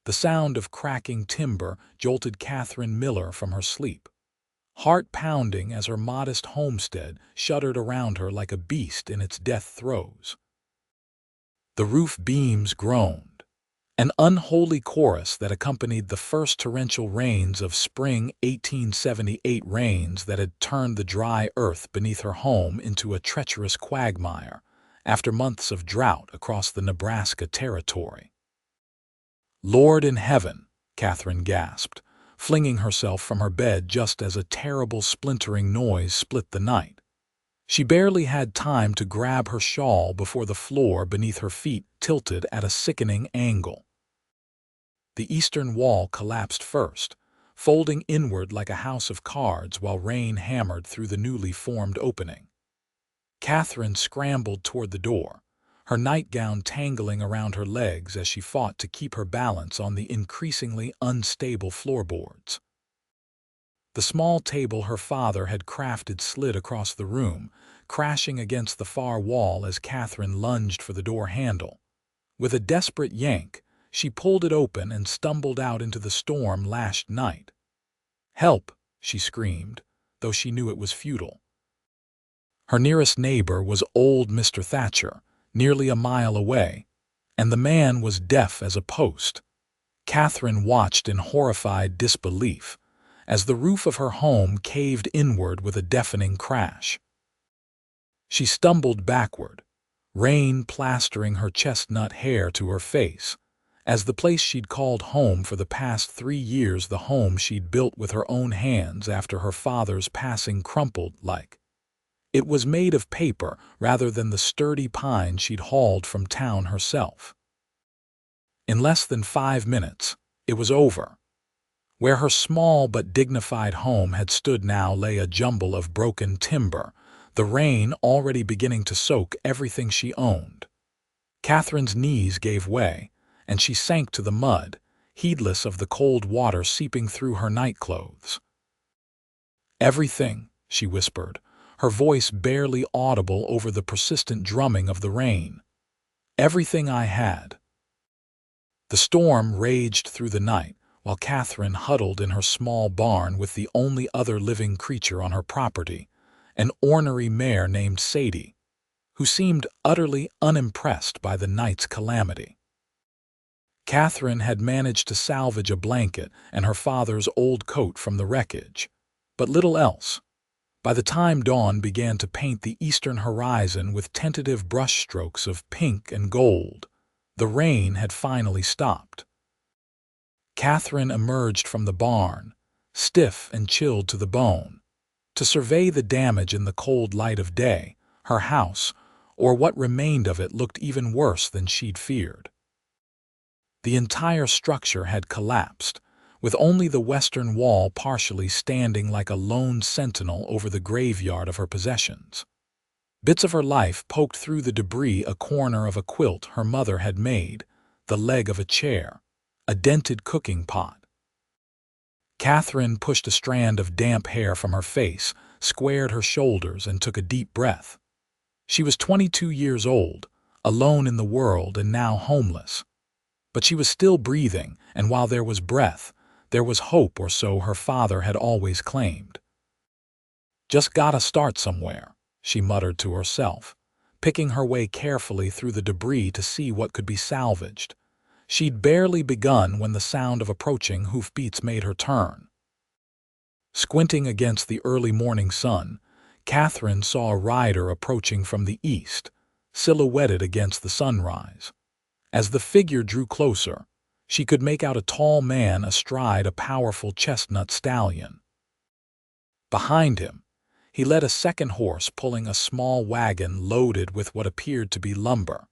The sound of cracking timber jolted Katherine Miller from her sleep, heart pounding as her modest homestead shuddered around her like a beast in its death throes. The roof beams groaned, an unholy chorus that accompanied the first torrential rains of spring 1878, rains that had turned the dry earth beneath her home into a treacherous quagmire after months of drought across the Nebraska territory. "Lord in heaven," Katherine gasped, flinging herself from her bed just as a terrible splintering noise split the night. She barely had time to grab her shawl before the floor beneath her feet tilted at a sickening angle. The eastern wall collapsed first, folding inward like a house of cards while rain hammered through the newly formed opening. Katherine scrambled toward the door, her nightgown tangling around her legs as she fought to keep her balance on the increasingly unstable floorboards. The small table her father had crafted slid across the room, crashing against the far wall as Katherine lunged for the door handle. With a desperate yank, she pulled it open and stumbled out into the storm-lashed night. "Help!" she screamed, though she knew it was futile. Her nearest neighbor was old Mr. Thatcher, nearly a mile away, and the man was deaf as a post. Katherine watched in horrified disbelief as the roof of her home caved inward with a deafening crash. She stumbled backward, rain plastering her chestnut hair to her face, as the place she'd called home for the past 3 years, the home she'd built with her own hands after her father's passing, crumpled like it was made of paper rather than the sturdy pine she'd hauled from town herself. In less than 5 minutes, it was over. Where her small but dignified home had stood now lay a jumble of broken timber, the rain already beginning to soak everything she owned. Katherine's knees gave way, and she sank to the mud, heedless of the cold water seeping through her nightclothes. "Everything," she whispered, her voice barely audible over the persistent drumming of the rain. "Everything I had." The storm raged through the night, while Katherine huddled in her small barn with the only other living creature on her property, an ornery mare named Sadie, who seemed utterly unimpressed by the night's calamity. Katherine had managed to salvage a blanket and her father's old coat from the wreckage, but little else. By the time dawn began to paint the eastern horizon with tentative brushstrokes of pink and gold, the rain had finally stopped. Katherine emerged from the barn, stiff and chilled to the bone, to survey the damage in the cold light of day. Her house, or what remained of it, looked even worse than she'd feared. The entire structure had collapsed, with only the western wall partially standing like a lone sentinel over the graveyard of her possessions. Bits of her life poked through the debris: a corner of a quilt her mother had made, the leg of a chair, a dented cooking pot. Katherine pushed a strand of damp hair from her face, squared her shoulders, and took a deep breath. She was 22 years old, alone in the world and now homeless. But she was still breathing, and while there was breath, there was hope, or so her father had always claimed. "Just gotta start somewhere," she muttered to herself, picking her way carefully through the debris to see what could be salvaged. She'd barely begun when the sound of approaching hoofbeats made her turn. Squinting against the early morning sun, Katherine saw a rider approaching from the east, silhouetted against the sunrise. As the figure drew closer, she could make out a tall man astride a powerful chestnut stallion. Behind him, he led a second horse pulling a small wagon loaded with what appeared to be lumber.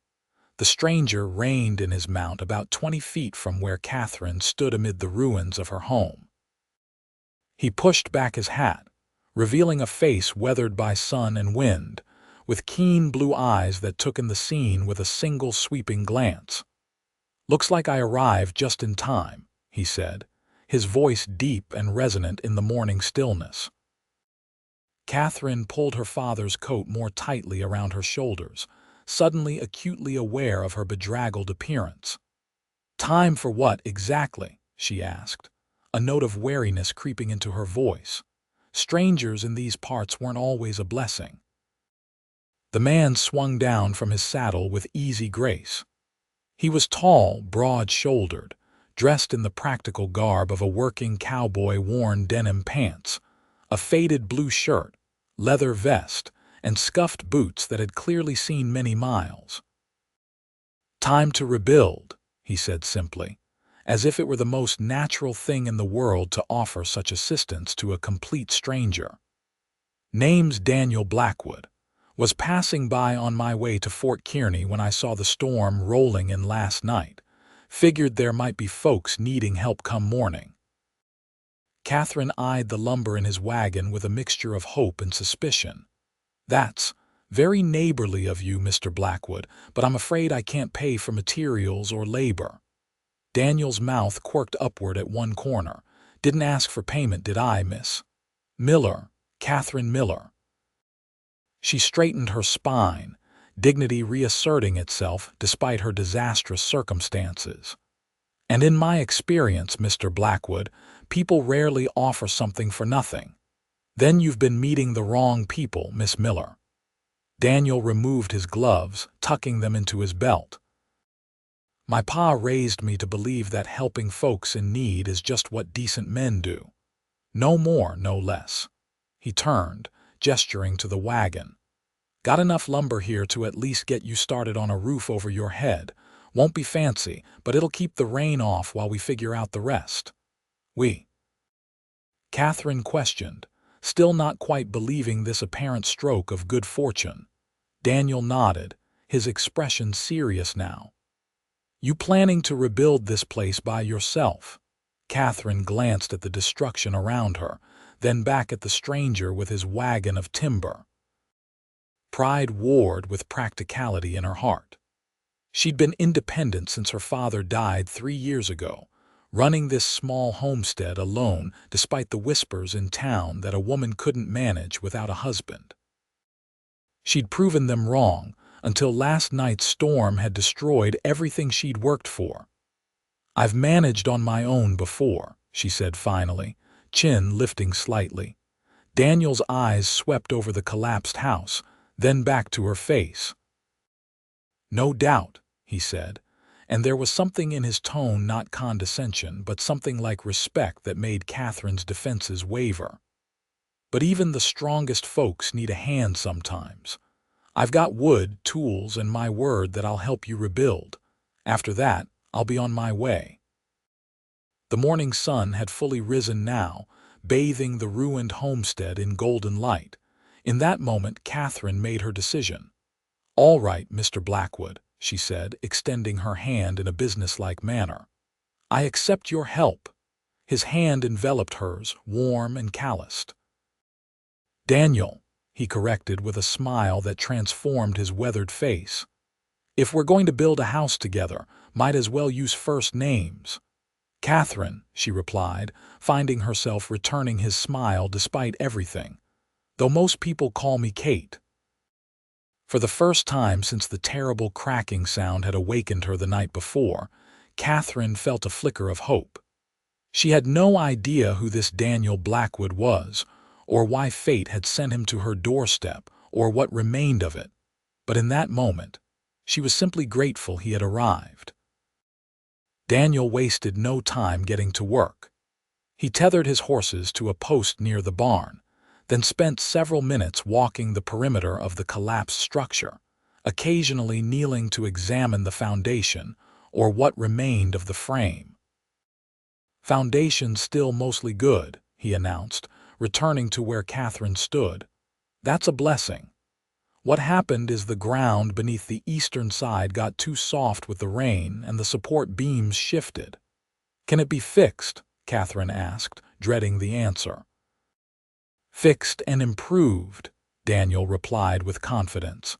The stranger reined in his mount about 20 feet from where Katherine stood amid the ruins of her home. He pushed back his hat, revealing a face weathered by sun and wind, with keen blue eyes that took in the scene with a single sweeping glance. "Looks like I arrived just in time," he said, his voice deep and resonant in the morning stillness. Katherine pulled her father's coat more tightly around her shoulders, suddenly acutely aware of her bedraggled appearance. Time for what, exactly? She asked, a note of wariness creeping into her voice. Strangers in these parts weren't always a blessing. The man swung down from his saddle with easy grace. He was tall, broad-shouldered, dressed in the practical garb of a working cowboy, worn denim pants, a faded blue shirt, leather vest, and scuffed boots that had clearly seen many miles. "Time to rebuild," he said simply, as if it were the most natural thing in the world to offer such assistance to a complete stranger. "Name's Daniel Blackwood. Was passing by on my way to Fort Kearney when I saw the storm rolling in last night. Figured there might be folks needing help come morning." Katherine eyed the lumber in his wagon with a mixture of hope and suspicion. "That's very neighborly of you, Mr. Blackwood, but I'm afraid I can't pay for materials or labor." Daniel's mouth quirked upward at one corner. "Didn't ask for payment, did I, Miss Miller? Katherine Miller." She straightened her spine, dignity reasserting itself despite her disastrous circumstances. "And in my experience, Mr. Blackwood, people rarely offer something for nothing. Then you've been meeting the wrong people, Miss Miller." Daniel removed his gloves, tucking them into his belt. "My pa raised me to believe that helping folks in need is just what decent men do. No more, no less." He turned, gesturing to the wagon. "Got enough lumber here to at least get you started on a roof over your head. Won't be fancy, but it'll keep the rain off while we figure out the rest." "We?" Katherine questioned, still not quite believing this apparent stroke of good fortune. Daniel nodded, his expression serious now. "You planning to rebuild this place by yourself?" Katherine glanced at the destruction around her, then back at the stranger with his wagon of timber. Pride warred with practicality in her heart. She'd been independent since her father died 3 years ago, running this small homestead alone despite the whispers in town that a woman couldn't manage without a husband. She'd proven them wrong until last night's storm had destroyed everything she'd worked for. "I've managed on my own before," she said finally, chin lifting slightly. Daniel's eyes swept over the collapsed house, then back to her face. "No doubt," he said, and there was something in his tone, not condescension, but something like respect that made Katherine's defenses waver. "But even the strongest folks need a hand sometimes. I've got wood, tools, and my word that I'll help you rebuild. After that, I'll be on my way." The morning sun had fully risen now, bathing the ruined homestead in golden light. In that moment, Katherine made her decision. "All right, Mr. Blackwood," she said, extending her hand in a businesslike manner. "I accept your help." His hand enveloped hers, warm and calloused. "Daniel," he corrected with a smile that transformed his weathered face. "If we're going to build a house together, might as well use first names." "Katherine," she replied, finding herself returning his smile despite everything. "Though most people call me Kate." For the first time since the terrible cracking sound had awakened her the night before, Katherine felt a flicker of hope. She had no idea who this Daniel Blackwood was, or why fate had sent him to her doorstep, or what remained of it. But in that moment, she was simply grateful he had arrived. Daniel wasted no time getting to work. He tethered his horses to a post near the barn, then spent several minutes walking the perimeter of the collapsed structure, occasionally kneeling to examine the foundation or what remained of the frame. "Foundation still mostly good," he announced, returning to where Katherine stood. "That's a blessing. What happened is the ground beneath the eastern side got too soft with the rain and the support beams shifted." "Can it be fixed?" Katherine asked, dreading the answer. "Fixed and improved," Daniel replied with confidence.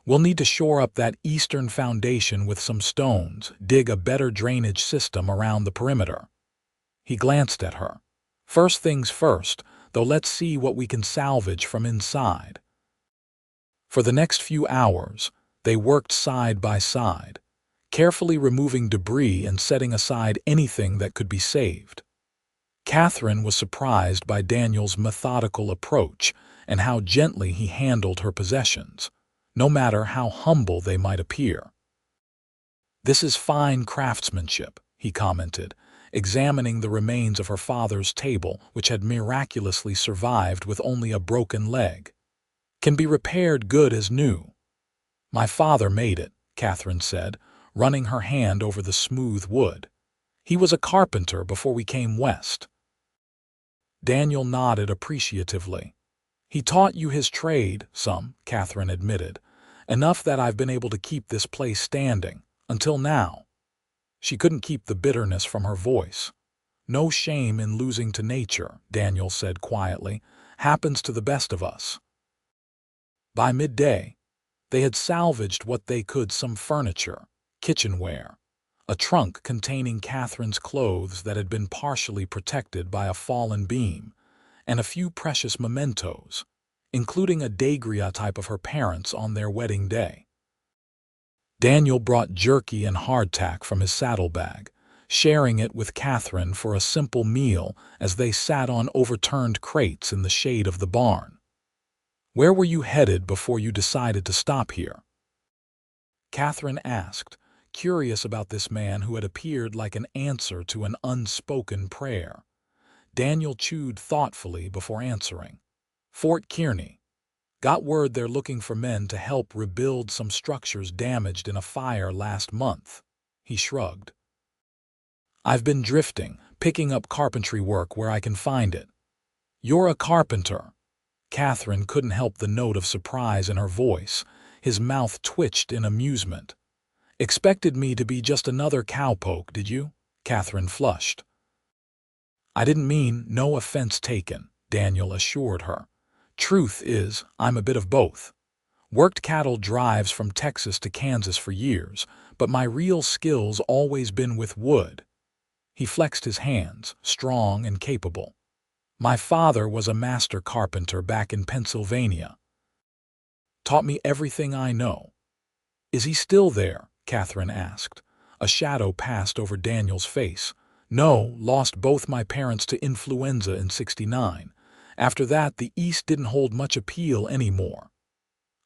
"We'll need to shore up that eastern foundation with some stones, dig a better drainage system around the perimeter." He glanced at her. "First things first, though, let's see what we can salvage from inside." For the next few hours, they worked side by side. carefully removing debris and setting aside anything that could be saved. Katherine was surprised by Daniel's methodical approach and how gently he handled her possessions, no matter how humble they might appear. "This is fine craftsmanship," he commented, examining the remains of her father's table, which had miraculously survived with only a broken leg. "Can be repaired good as new." "My father made it," Katherine said, running her hand over the smooth wood. "He was a carpenter before we came west." Daniel nodded appreciatively. "He taught you his trade, some," Katherine admitted. "Enough that I've been able to keep this place standing, until now." She couldn't keep the bitterness from her voice. "No shame in losing to nature," Daniel said quietly. "Happens to the best of us." By midday, they had salvaged what they could: some furniture, kitchenware, a trunk containing Katherine's clothes that had been partially protected by a fallen beam, and a few precious mementos, including a daguerreotype of her parents on their wedding day. Daniel brought jerky and hardtack from his saddlebag, sharing it with Katherine for a simple meal as they sat on overturned crates in the shade of the barn. "Where were you headed before you decided to stop here?" Katherine asked, curious about this man who had appeared like an answer to an unspoken prayer. Daniel chewed thoughtfully before answering. "Fort Kearney. Got word they're looking for men to help rebuild some structures damaged in a fire last month." He shrugged. "I've been drifting, picking up carpentry work where I can find it." "You're a carpenter." Katherine couldn't help the note of surprise in her voice. His mouth twitched in amusement. "Expected me to be just another cowpoke, did you?" Katherine flushed. "I didn't mean, no offense taken," Daniel assured her. "Truth is, I'm a bit of both. Worked cattle drives from Texas to Kansas for years, but my real skill's always been with wood." He flexed his hands, strong and capable. "My father was a master carpenter back in Pennsylvania. Taught me everything I know." "Is he still there?" Katherine asked. A shadow passed over Daniel's face. "No, lost both my parents to influenza in '69. After that, the East didn't hold much appeal anymore."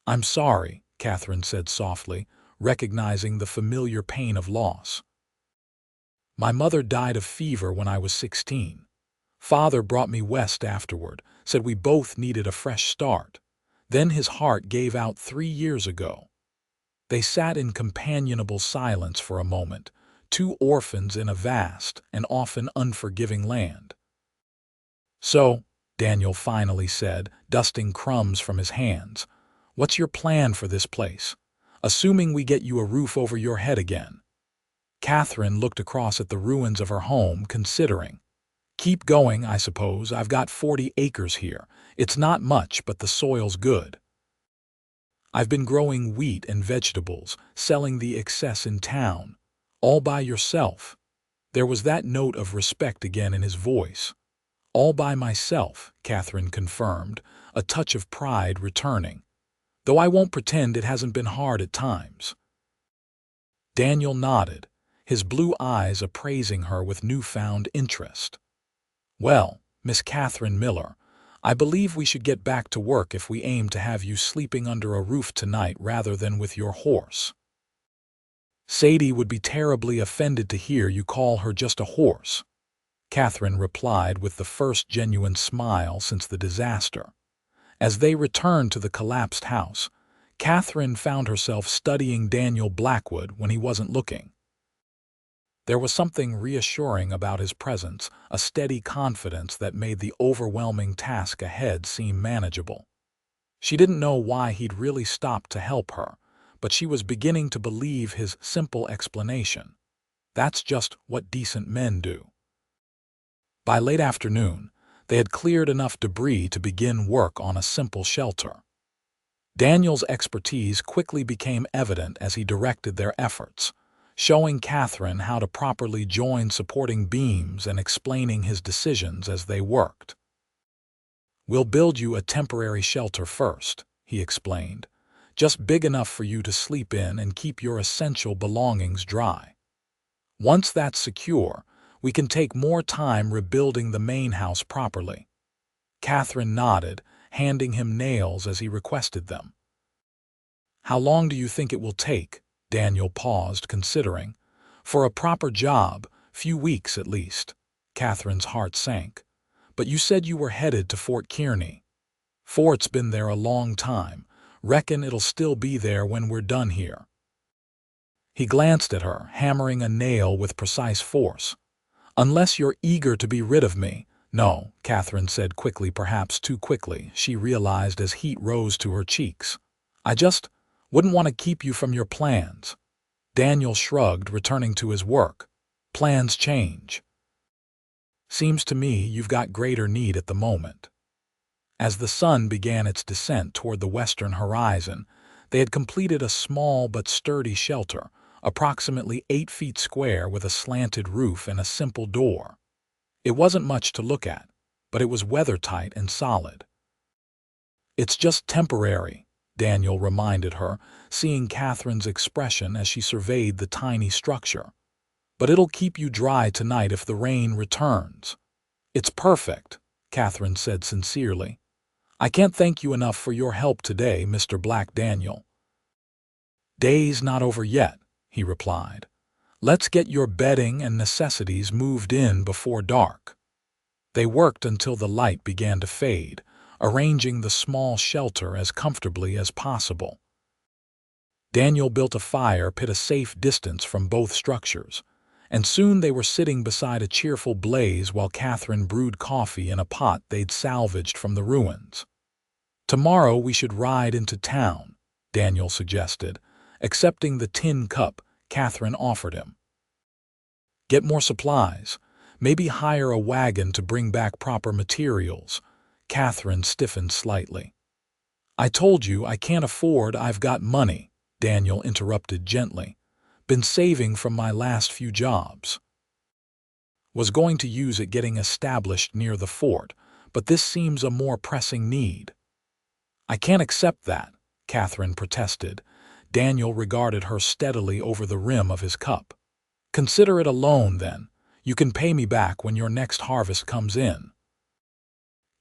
"I'm sorry," Katherine said softly, recognizing the familiar pain of loss. "My mother died of fever when I was 16. Father brought me west afterward, said we both needed a fresh start. Then his heart gave out 3 years ago." They sat in companionable silence for a moment, two orphans in a vast and often unforgiving land. "So," Daniel finally said, dusting crumbs from his hands, "what's your plan for this place? Assuming we get you a roof over your head again." Katherine looked across at the ruins of her home, considering. "Keep going, I suppose. I've got 40 acres here. It's not much, but the soil's good. I've been growing wheat and vegetables, selling the excess in town." "All by yourself?" There was that note of respect again in his voice. "All by myself," Katherine confirmed, a touch of pride returning. "Though I won't pretend it hasn't been hard at times." Daniel nodded, his blue eyes appraising her with newfound interest. "Well, Miss Katherine Miller, I believe we should get back to work if we aim to have you sleeping under a roof tonight rather than with your horse." "Sadie would be terribly offended to hear you call her just a horse," Katherine replied with the first genuine smile since the disaster. As they returned to the collapsed house, Katherine found herself studying Daniel Blackwood when he wasn't looking. There was something reassuring about his presence, a steady confidence that made the overwhelming task ahead seem manageable. She didn't know why he'd really stopped to help her, but she was beginning to believe his simple explanation. That's just what decent men do. By late afternoon, they had cleared enough debris to begin work on a simple shelter. Daniel's expertise quickly became evident as he directed their efforts, showing Katherine how to properly join supporting beams and explaining his decisions as they worked. "We'll build you a temporary shelter first," he explained. just big enough for you to sleep in and keep your essential belongings dry. Once that's secure, we can take more time rebuilding the main house properly." Katherine nodded, handing him nails as he requested them. "How long do you think it will take?" Daniel paused, considering. "For a proper job, few weeks at least." Katherine's heart sank. "But you said you were headed to Fort Kearney." "Fort's been there a long time. Reckon it'll still be there when we're done here." He glanced at her, hammering a nail with precise force. "Unless you're eager to be rid of me." "No," Katherine said quickly, perhaps too quickly, she realized as heat rose to her cheeks. "I just wouldn't want to keep you from your plans." Daniel shrugged, returning to his work. "Plans change. Seems to me you've got greater need at the moment." As the sun began its descent toward the western horizon, they had completed a small but sturdy shelter, approximately 8 feet square with a slanted roof and a simple door. It wasn't much to look at, but it was weather-tight and solid. "It's just temporary," Daniel reminded her, seeing Katherine's expression as she surveyed the tiny structure. "But it'll keep you dry tonight if the rain returns." "It's perfect," Katherine said sincerely. "I can't thank you enough for your help today, Mr. Black Daniel." "Day's not over yet," he replied. "Let's get your bedding and necessities moved in before dark." They worked until the light began to fade, arranging the small shelter as comfortably as possible. Daniel built a fire pit a safe distance from both structures, and soon they were sitting beside a cheerful blaze while Katherine brewed coffee in a pot they'd salvaged from the ruins. "Tomorrow we should ride into town," Daniel suggested, accepting the tin cup Katherine offered him. "Get more supplies. Maybe hire a wagon to bring back proper materials." Katherine stiffened slightly. "I told you I can't afford. I've got money," Daniel interrupted gently. "Been saving from my last few jobs. Was going to use it getting established near the fort, but this seems a more pressing need." "I can't accept that," Katherine protested. Daniel regarded her steadily over the rim of his cup. "Consider it a loan, then. You can pay me back when your next harvest comes in."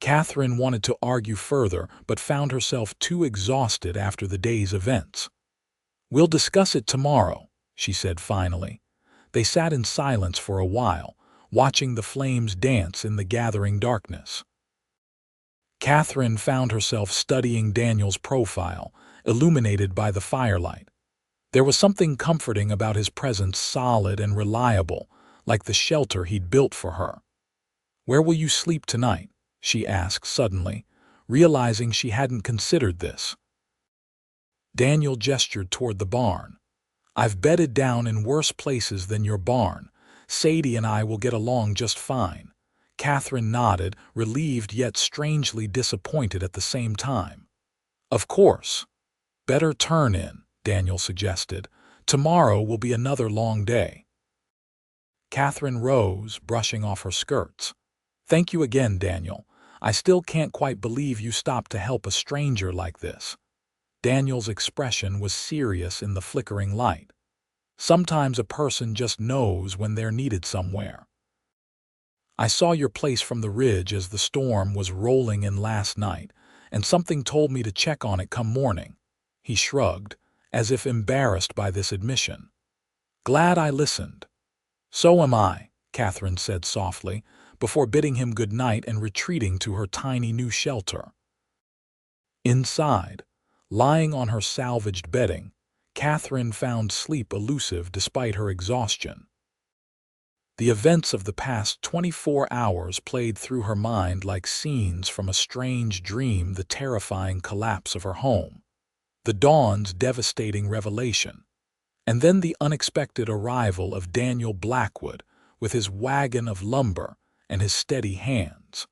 Katherine wanted to argue further, but found herself too exhausted after the day's events. "We'll discuss it tomorrow," she said finally. They sat in silence for a while, watching the flames dance in the gathering darkness. Katherine found herself studying Daniel's profile, illuminated by the firelight. There was something comforting about his presence, solid and reliable, like the shelter he'd built for her. "Where will you sleep tonight?" she asked suddenly, realizing she hadn't considered this. Daniel gestured toward the barn. "I've bedded down in worse places than your barn. Sadie and I will get along just fine." Katherine nodded, relieved yet strangely disappointed at the same time. "Of course. Better turn in," Daniel suggested. "Tomorrow will be another long day." Katherine rose, brushing off her skirts. "Thank you again, Daniel. I still can't quite believe you stopped to help a stranger like this." Daniel's expression was serious in the flickering light. "Sometimes a person just knows when they're needed somewhere. I saw your place from the ridge as the storm was rolling in last night, and something told me to check on it come morning." He shrugged, as if embarrassed by this admission. "Glad I listened." "So am I," Katherine said softly, before bidding him good night and retreating to her tiny new shelter. Inside, lying on her salvaged bedding, Katherine found sleep elusive despite her exhaustion. The events of the past 24 hours played through her mind like scenes from a strange dream: the terrifying collapse of her home, the dawn's devastating revelation, and then the unexpected arrival of Daniel Blackwood with his wagon of lumber and his steady hands.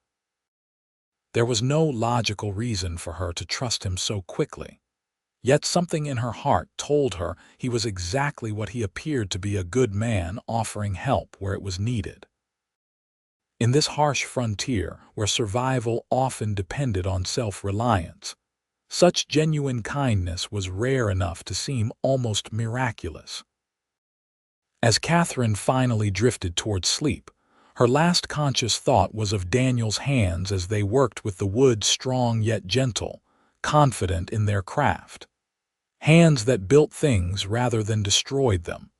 There was no logical reason for her to trust him so quickly. Yet something in her heart told her he was exactly what he appeared to be: a good man offering help where it was needed. In this harsh frontier, where survival often depended on self-reliance, Such genuine kindness was rare enough to seem almost miraculous. As Katherine finally drifted toward sleep, her last conscious thought was of Daniel's hands as they worked with the wood, strong yet gentle, confident in their craft. Hands that built things rather than destroyed them.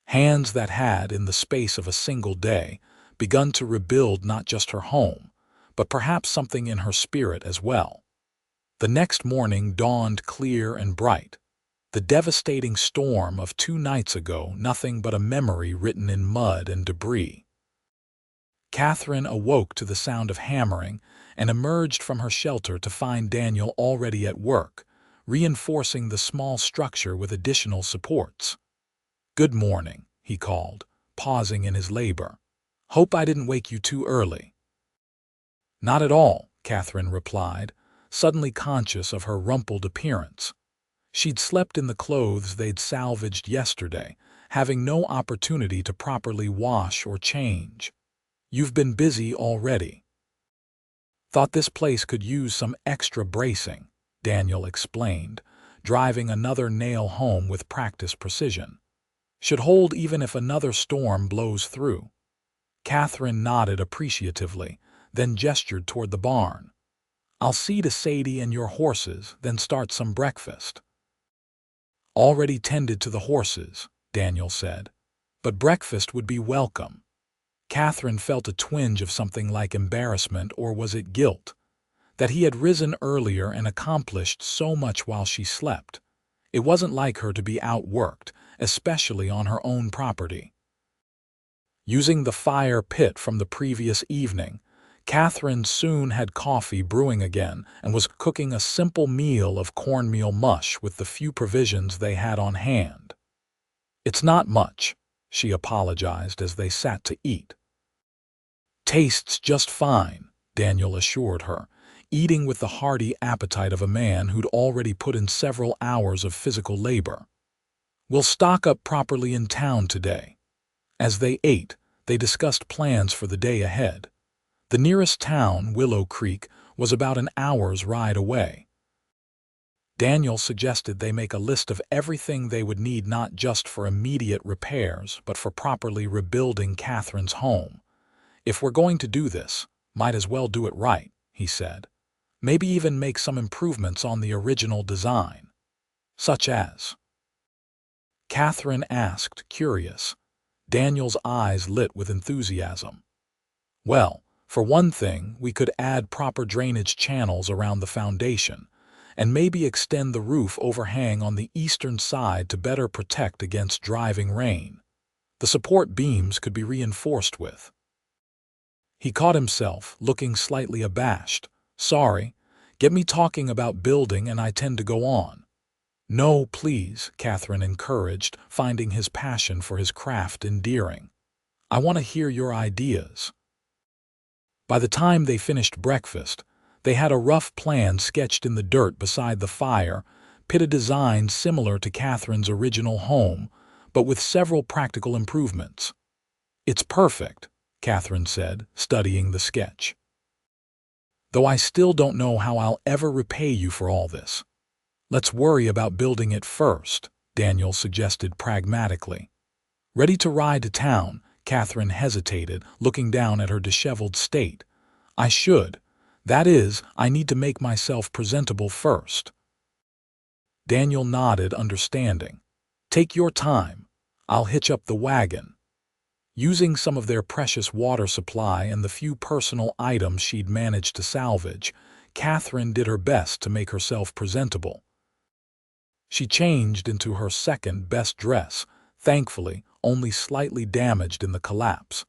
Hands that had, in the space of a single day, begun to rebuild not just her home, but perhaps something in her spirit as well. The next morning dawned clear and bright. The devastating storm of 2 nights ago nothing but a memory written in mud and debris. Katherine awoke to the sound of hammering and emerged from her shelter to find Daniel already at work, reinforcing the small structure with additional supports. "Good morning," he called, pausing in his labor. "Hope I didn't wake you too early." "Not at all," Katherine replied, suddenly conscious of her rumpled appearance. She'd slept in the clothes they'd salvaged yesterday, having no opportunity to properly wash or change. "You've been busy already." "Thought this place could use some extra bracing," Daniel explained, driving another nail home with practiced precision. "Should hold even if another storm blows through." Katherine nodded appreciatively, then gestured toward the barn. "I'll see to Sadie and your horses, then start some breakfast." "Already tended to the horses," Daniel said, "but breakfast would be welcome." Katherine felt a twinge of something like embarrassment, or was it guilt? That he had risen earlier and accomplished so much while she slept. It wasn't like her to be outworked, especially on her own property. Using the fire pit from the previous evening, Katherine soon had coffee brewing again and was cooking a simple meal of cornmeal mush with the few provisions they had on hand. "It's not much," she apologized as they sat to eat. "Tastes just fine," Daniel assured her, eating with the hearty appetite of a man who'd already put in several hours of physical labor. "We'll stock up properly in town today." As they ate, they discussed plans for the day ahead. The nearest town, Willow Creek, was about an hour's ride away. Daniel suggested they make a list of everything they would need, not just for immediate repairs, but for properly rebuilding Katherine's home. "If we're going to do this, might as well do it right," he said. "Maybe even make some improvements on the original design." "Such as?" Katherine asked, curious. Daniel's eyes lit with enthusiasm. "Well, for one thing, we could add proper drainage channels around the foundation, and maybe extend the roof overhang on the eastern side to better protect against driving rain. The support beams could be reinforced with." He caught himself, looking slightly abashed. "Sorry, get me talking about building and I tend to go on." "No, please," Katherine encouraged, finding his passion for his craft endearing. "I want to hear your ideas." By the time they finished breakfast, they had a rough plan sketched in the dirt beside the fire, a design similar to Katherine's original home, but with several practical improvements. "It's perfect," Katherine said, studying the sketch. "Though I still don't know how I'll ever repay you for all this." "Let's worry about building it first," Daniel suggested pragmatically. Ready to ride to town, Katherine hesitated, looking down at her disheveled state. "I should. That is, I need to make myself presentable first." Daniel nodded, understanding. "Take your time. I'll hitch up the wagon." Using some of their precious water supply and the few personal items she'd managed to salvage, Katherine did her best to make herself presentable. She changed into her second-best dress, thankfully only slightly damaged in the collapse,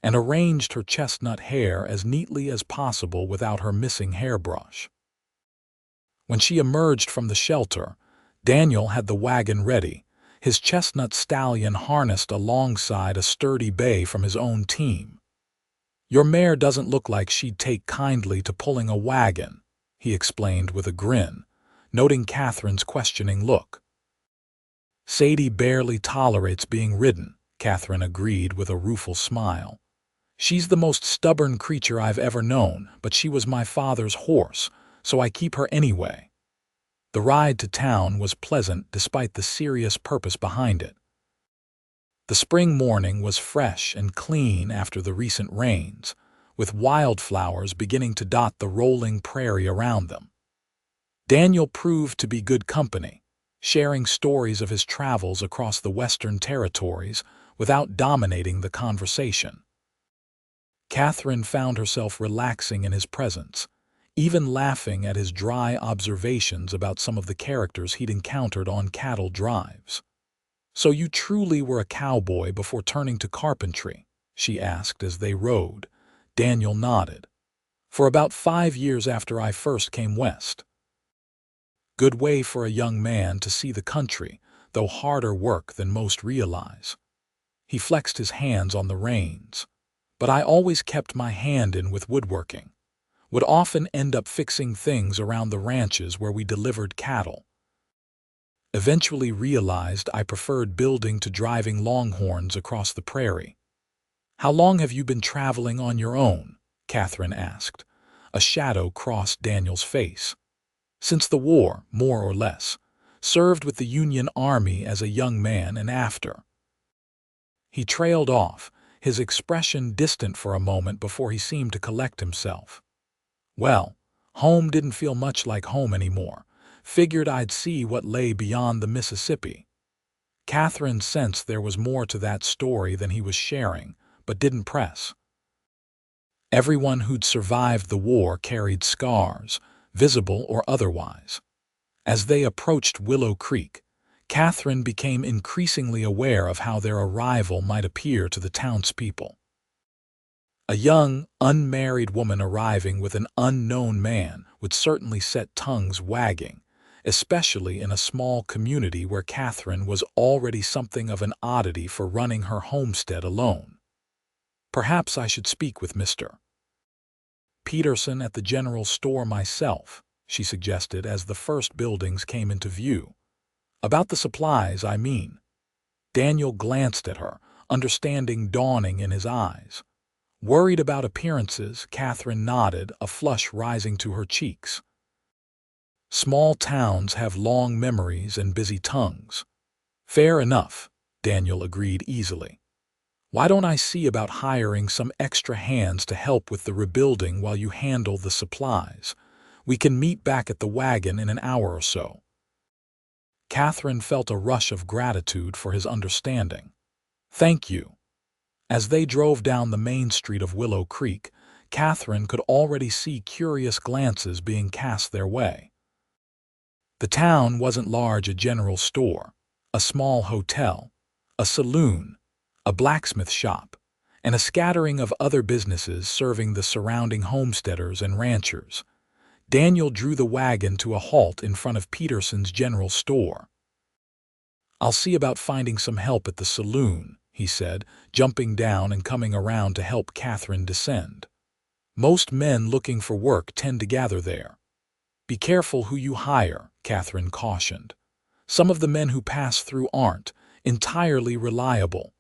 and arranged her chestnut hair as neatly as possible without her missing hairbrush. When she emerged from the shelter, Daniel had the wagon ready, his chestnut stallion harnessed alongside a sturdy bay from his own team. "Your mare doesn't look like she'd take kindly to pulling a wagon," he explained with a grin, noting Katherine's questioning look. "Sadie barely tolerates being ridden," Katherine agreed with a rueful smile. "She's the most stubborn creature I've ever known, but she was my father's horse, so I keep her anyway. The ride to town was pleasant despite the serious purpose behind it. The spring morning was fresh and clean after the recent rains, with wildflowers beginning to dot the rolling prairie around them. Daniel proved to be good company, sharing stories of his travels across the Western Territories without dominating the conversation. Katherine found herself relaxing in his presence, even laughing at his dry observations about some of the characters he'd encountered on cattle drives. "So you truly were a cowboy before turning to carpentry?" she asked as they rode. Daniel nodded. "For about 5 years after I first came west." "Good way for a young man to see the country, though harder work than most realize." He flexed his hands on the reins. "But I always kept my hand in with woodworking. Would often end up fixing things around the ranches where we delivered cattle. Eventually realized I preferred building to driving longhorns across the prairie." "How long have you been traveling on your own?" Katherine asked. A shadow crossed Daniel's face. "Since the war, more or less. Served with the Union Army as a young man and after." He trailed off, his expression distant for a moment before he seemed to collect himself. "Well, home didn't feel much like home anymore. Figured I'd see what lay beyond the Mississippi." Katherine sensed there was more to that story than he was sharing, but didn't press. Everyone who'd survived the war carried scars, visible or otherwise. As they approached Willow Creek, Katherine became increasingly aware of how their arrival might appear to the townspeople. A young, unmarried woman arriving with an unknown man would certainly set tongues wagging, especially in a small community where Katherine was already something of an oddity for running her homestead alone. "Perhaps I should speak with Mr. Peterson at the general store myself," she suggested as the first buildings came into view. "About the supplies, I mean." Daniel glanced at her, understanding dawning in his eyes. "Worried about appearances," Katherine nodded, a flush rising to her cheeks. "Small towns have long memories and busy tongues." "Fair enough," Daniel agreed easily. "Why don't I see about hiring some extra hands to help with the rebuilding while you handle the supplies? We can meet back at the wagon in an hour or so." Katherine felt a rush of gratitude for his understanding. "Thank you." As they drove down the main street of Willow Creek, Katherine could already see curious glances being cast their way. The town wasn't large: a general store, a small hotel, a saloon, a blacksmith shop, and a scattering of other businesses serving the surrounding homesteaders and ranchers. Daniel drew the wagon to a halt in front of Peterson's general store. "I'll see about finding some help at the saloon," he said, jumping down and coming around to help Katherine descend. "Most men looking for work tend to gather there." "Be careful who you hire," Katherine cautioned. "Some of the men who pass through aren't entirely reliable."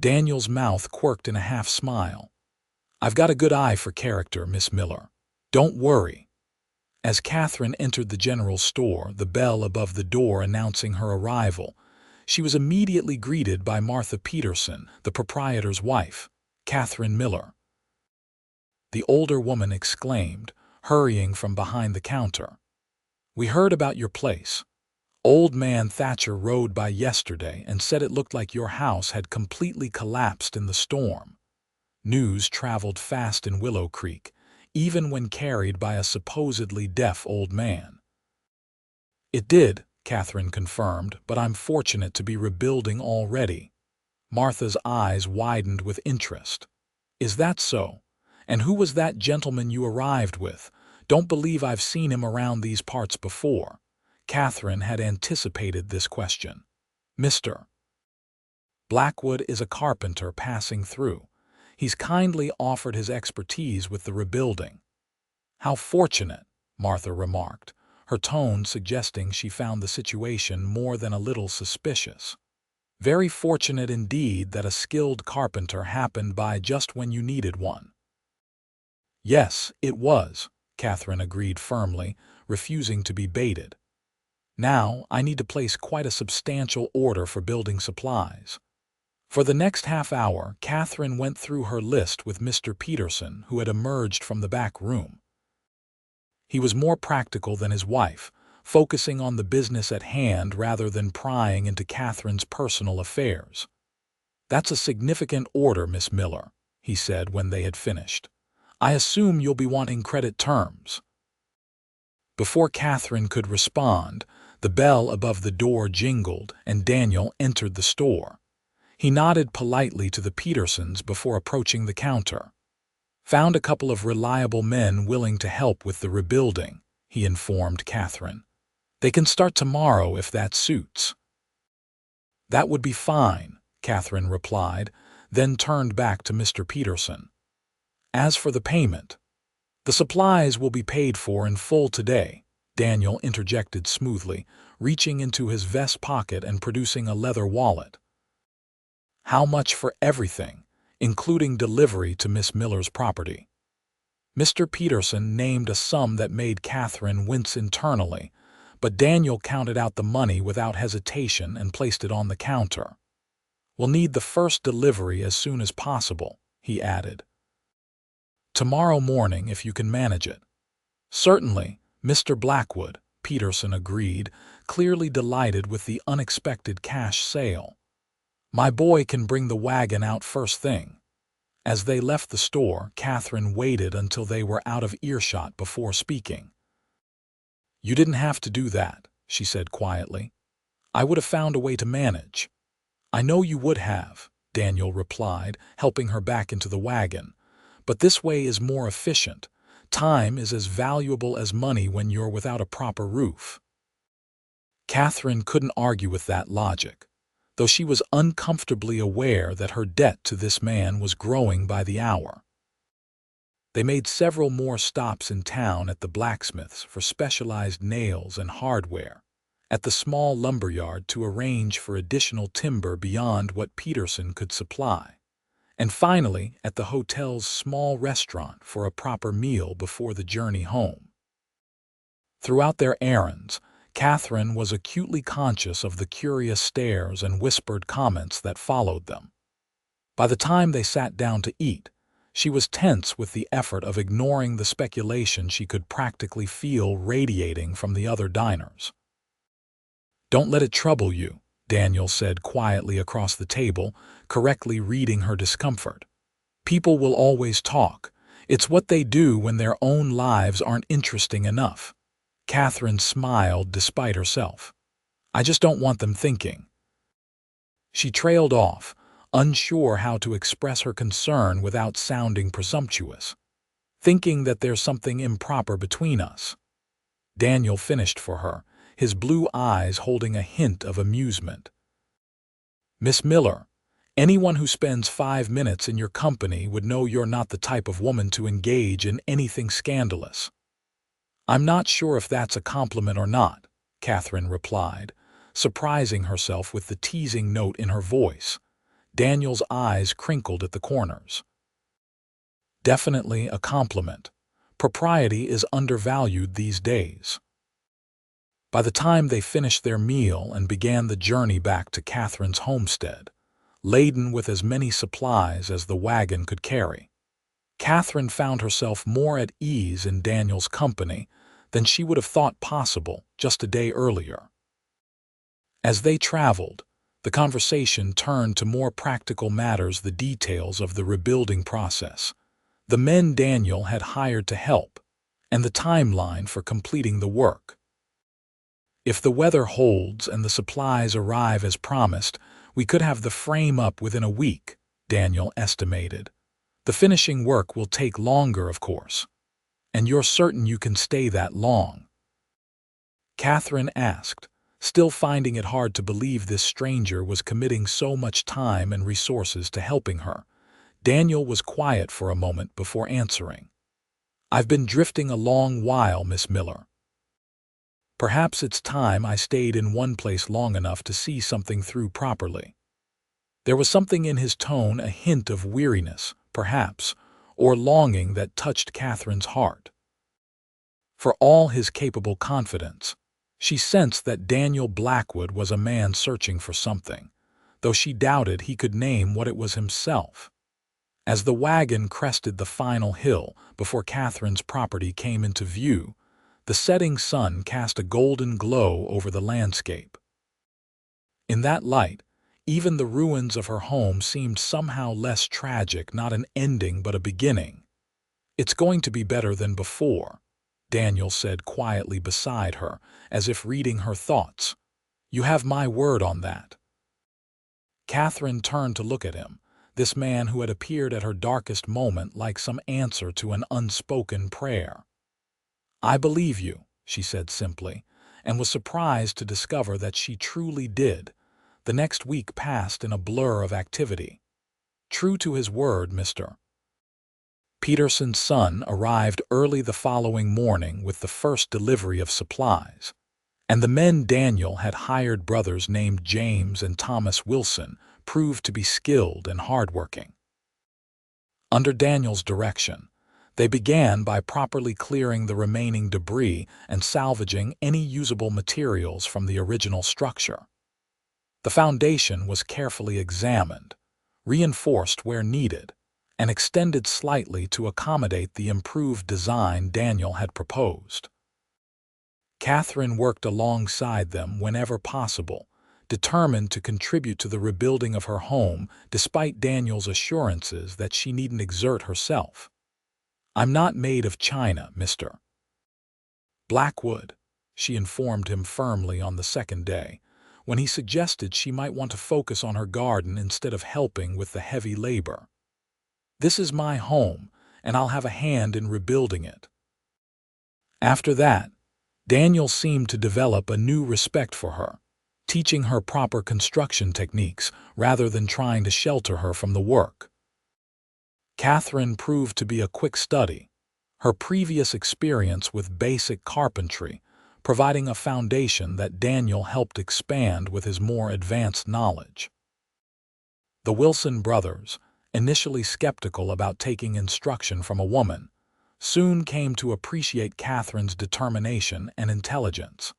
Daniel's mouth quirked in a half-smile. "I've got a good eye for character, Miss Miller. Don't worry." As Katherine entered the general store, the bell above the door announcing her arrival, she was immediately greeted by Martha Peterson, the proprietor's wife, Katherine Miller. The older woman exclaimed, hurrying from behind the counter. "We heard about your place. Old man Thatcher rode by yesterday and said it looked like your house had completely collapsed in the storm." News traveled fast in Willow Creek, even when carried by a supposedly deaf old man. "It did," Katherine confirmed, "but I'm fortunate to be rebuilding already." Martha's eyes widened with interest. "Is that so? And who was that gentleman you arrived with? Don't believe I've seen him around these parts before." Katherine had anticipated this question. "Mr. Blackwood is a carpenter passing through. He's kindly offered his expertise with the rebuilding." "How fortunate," Martha remarked, her tone suggesting she found the situation more than a little suspicious. "Very fortunate indeed that a skilled carpenter happened by just when you needed one." "Yes, it was," Katherine agreed firmly, refusing to be baited. Now, I need to place quite a substantial order for building supplies. For the next half hour, Katherine went through her list with Mr. Peterson, who had emerged from the back room. He was more practical than his wife, focusing on the business at hand rather than prying into Katherine's personal affairs. "That's a significant order, Miss Miller," he said when they had finished. "I assume you'll be wanting credit terms." Before Katherine could respond, the bell above the door jingled and Daniel entered the store. He nodded politely to the Petersons before approaching the counter. "Found a couple of reliable men willing to help with the rebuilding," he informed Katherine. "They can start tomorrow if that suits." "That would be fine," Katherine replied, then turned back to Mr. Peterson. "As for the payment, the supplies will be paid for in full today," Daniel interjected smoothly, reaching into his vest pocket and producing a leather wallet. "How much for everything, including delivery to Miss Miller's property?" Mr. Peterson named a sum that made Katherine wince internally, but Daniel counted out the money without hesitation and placed it on the counter. "We'll need the first delivery as soon as possible," he added. "Tomorrow morning, if you can manage it." "Certainly, Mr. Blackwood," Peterson agreed, clearly delighted with the unexpected cash sale. "My boy can bring the wagon out first thing." As they left the store, Katherine waited until they were out of earshot before speaking. "You didn't have to do that," she said quietly. "I would have found a way to manage." "I know you would have," Daniel replied, helping her back into the wagon. "But this way is more efficient. Time is as valuable as money when you're without a proper roof." Katherine couldn't argue with that logic, though she was uncomfortably aware that her debt to this man was growing by the hour. They made several more stops in town at the blacksmith's for specialized nails and hardware, at the small lumberyard to arrange for additional timber beyond what Peterson could supply, and finally at the hotel's small restaurant for a proper meal before the journey home. Throughout their errands, Katherine was acutely conscious of the curious stares and whispered comments that followed them. By the time they sat down to eat, she was tense with the effort of ignoring the speculation she could practically feel radiating from the other diners. "Don't let it trouble you," Daniel said quietly across the table, correctly reading her discomfort. "People will always talk. It's what they do when their own lives aren't interesting enough." Katherine smiled despite herself. "I just don't want them thinking." She trailed off, unsure how to express her concern without sounding presumptuous. "Thinking that there's something improper between us." Daniel finished for her, his blue eyes holding a hint of amusement. "Miss Miller, anyone who spends 5 minutes in your company would know you're not the type of woman to engage in anything scandalous." "I'm not sure if that's a compliment or not," Katherine replied, surprising herself with the teasing note in her voice. Daniel's eyes crinkled at the corners. "Definitely a compliment. Propriety is undervalued these days." By the time they finished their meal and began the journey back to Katherine's homestead, laden with as many supplies as the wagon could carry, Katherine found herself more at ease in Daniel's company than she would have thought possible just a day earlier. As they traveled, the conversation turned to more practical matters, the details of the rebuilding process, the men Daniel had hired to help, and the timeline for completing the work. "If the weather holds and the supplies arrive as promised, we could have the frame up within a week," Daniel estimated. "The finishing work will take longer, of course." "And you're certain you can stay that long?" Katherine asked, still finding it hard to believe this stranger was committing so much time and resources to helping her. Daniel was quiet for a moment before answering. "I've been drifting a long while, Miss Miller. Perhaps it's time I stayed in one place long enough to see something through properly." There was something in his tone, a hint of weariness, perhaps, or longing that touched Katherine's heart. For all his capable confidence, she sensed that Daniel Blackwood was a man searching for something, though she doubted he could name what it was himself. As the wagon crested the final hill before Catherine's property came into view, the setting sun cast a golden glow over the landscape. In that light, even the ruins of her home seemed somehow less tragic, not an ending but a beginning. "It's going to be better than before," Daniel said quietly beside her, as if reading her thoughts. "You have my word on that." Katherine turned to look at him, this man who had appeared at her darkest moment like some answer to an unspoken prayer. "I believe you," she said simply, and was surprised to discover that she truly did. The next week passed in a blur of activity. True to his word, Mr. Peterson's son arrived early the following morning with the first delivery of supplies, and the men Daniel had hired, brothers named James and Thomas Wilson, proved to be skilled and hardworking. Under Daniel's direction, they began by properly clearing the remaining debris and salvaging any usable materials from the original structure. The foundation was carefully examined, reinforced where needed, and extended slightly to accommodate the improved design Daniel had proposed. Katherine worked alongside them whenever possible, determined to contribute to the rebuilding of her home despite Daniel's assurances that she needn't exert herself. "I'm not made of china, Mr. Blackwood," she informed him firmly on the second day, when he suggested she might want to focus on her garden instead of helping with the heavy labor. "This is my home, and I'll have a hand in rebuilding it." After that, Daniel seemed to develop a new respect for her, teaching her proper construction techniques rather than trying to shelter her from the work. Katherine proved to be a quick study, her previous experience with basic carpentry providing a foundation that Daniel helped expand with his more advanced knowledge. The Wilson brothers, initially skeptical about taking instruction from a woman, soon came to appreciate Katherine's determination and intelligence.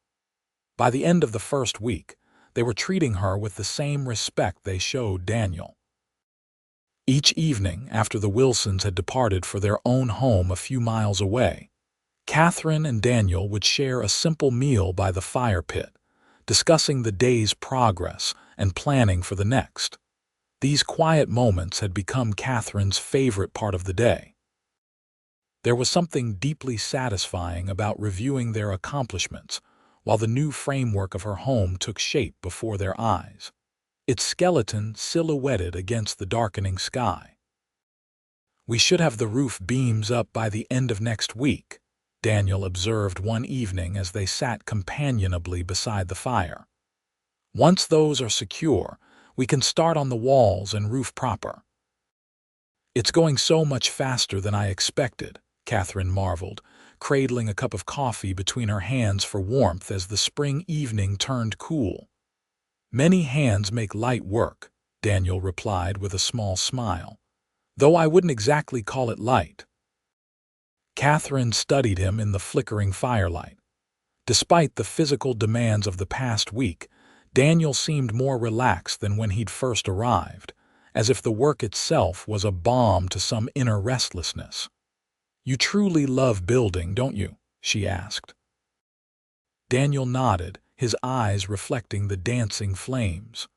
By the end of the first week, they were treating her with the same respect they showed Daniel. Each evening, after the Wilsons had departed for their own home a few miles away, Katherine and Daniel would share a simple meal by the fire pit, discussing the day's progress and planning for the next. These quiet moments had become Katherine's favorite part of the day. There was something deeply satisfying about reviewing their accomplishments while the new framework of her home took shape before their eyes, its skeleton silhouetted against the darkening sky. "We should have the roof beams up by the end of next week," Daniel observed one evening as they sat companionably beside the fire. "Once those are secure, we can start on the walls and roof proper." "It's going so much faster than I expected," Katherine marveled, cradling a cup of coffee between her hands for warmth as the spring evening turned cool. "Many hands make light work," Daniel replied with a small smile, "though I wouldn't exactly call it light." Katherine studied him in the flickering firelight. Despite the physical demands of the past week, Daniel seemed more relaxed than when he'd first arrived, as if the work itself was a balm to some inner restlessness. "You truly love building, don't you?" she asked. Daniel nodded, his eyes reflecting the dancing flames.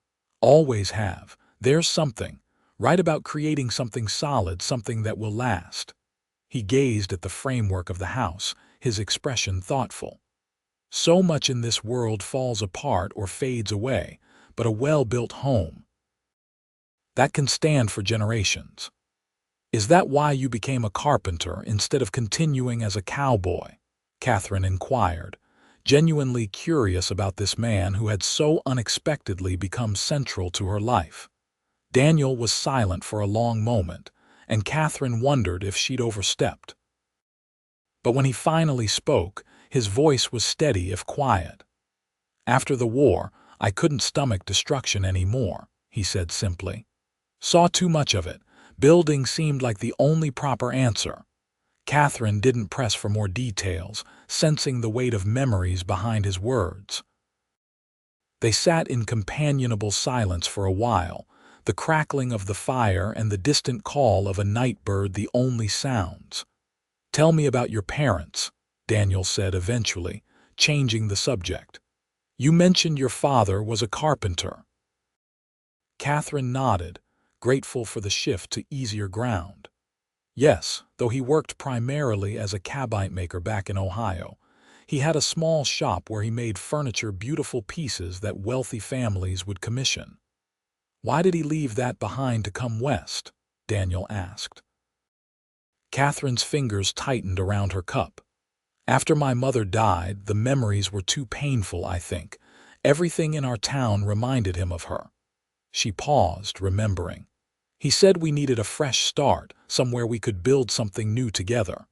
"Always have. There's something right about creating something solid, something that will last." He gazed at the framework of the house, his expression thoughtful. "So much in this world falls apart or fades away, but a well-built home, that can stand for generations." "Is that why you became a carpenter instead of continuing as a cowboy?" Katherine inquired, genuinely curious about this man who had so unexpectedly become central to her life. Daniel was silent for a long moment, and Katherine wondered if she'd overstepped. But when he finally spoke, his voice was steady if quiet. "After the war, I couldn't stomach destruction anymore," he said simply. "Saw too much of it. Building seemed like the only proper answer." Katherine didn't press for more details, sensing the weight of memories behind his words. They sat in companionable silence for a while, the crackling of the fire and the distant call of a night bird the only sounds. "Tell me about your parents," Daniel said eventually, changing the subject. "You mentioned your father was a carpenter." Katherine nodded, grateful for the shift to easier ground. "Yes, though he worked primarily as a cabinet maker back in Ohio. He had a small shop where he made furniture, beautiful pieces that wealthy families would commission." "Why did he leave that behind to come west?" Daniel asked. Katherine's fingers tightened around her cup. "After my mother died, the memories were too painful, I think. Everything in our town reminded him of her." She paused, remembering. "He said we needed a fresh start, somewhere we could build something new together."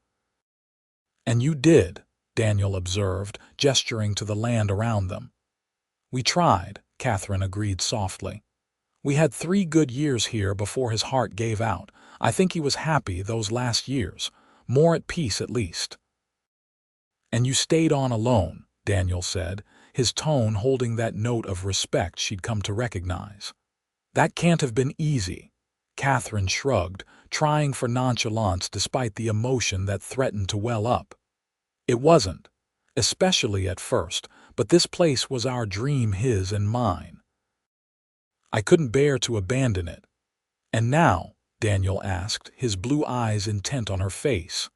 "And you did," Daniel observed, gesturing to the land around them. "We tried," Katherine agreed softly. "We had 3 good years here before his heart gave out. I think he was happy those last years, more at peace at least." "And you stayed on alone," Daniel said, his tone holding that note of respect she'd come to recognize. "That can't have been easy." Katherine shrugged, trying for nonchalance despite the emotion that threatened to well up. "It wasn't, especially at first, but this place was our dream, his and mine. I couldn't bear to abandon it." "And now?" Daniel asked, his blue eyes intent on her face.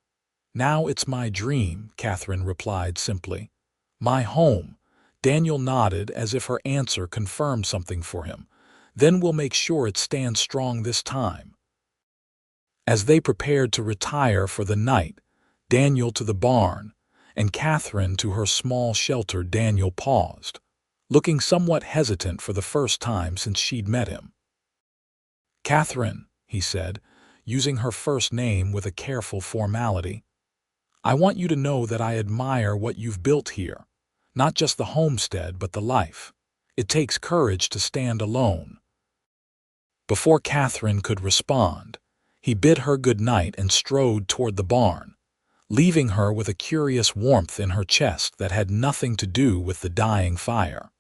"Now it's my dream," Katherine replied simply. "My home." Daniel nodded as if her answer confirmed something for him. "Then we'll make sure it stands strong this time." As they prepared to retire for the night, Daniel to the barn, and Katherine to her small shelter, Daniel paused, looking somewhat hesitant for the first time since she'd met him. "Katherine," he said, using her first name with a careful formality, "I want you to know that I admire what you've built here. Not just the homestead, but the life. It takes courage to stand alone." Before Katherine could respond, he bid her good night and strode toward the barn, leaving her with a curious warmth in her chest that had nothing to do with the dying fire.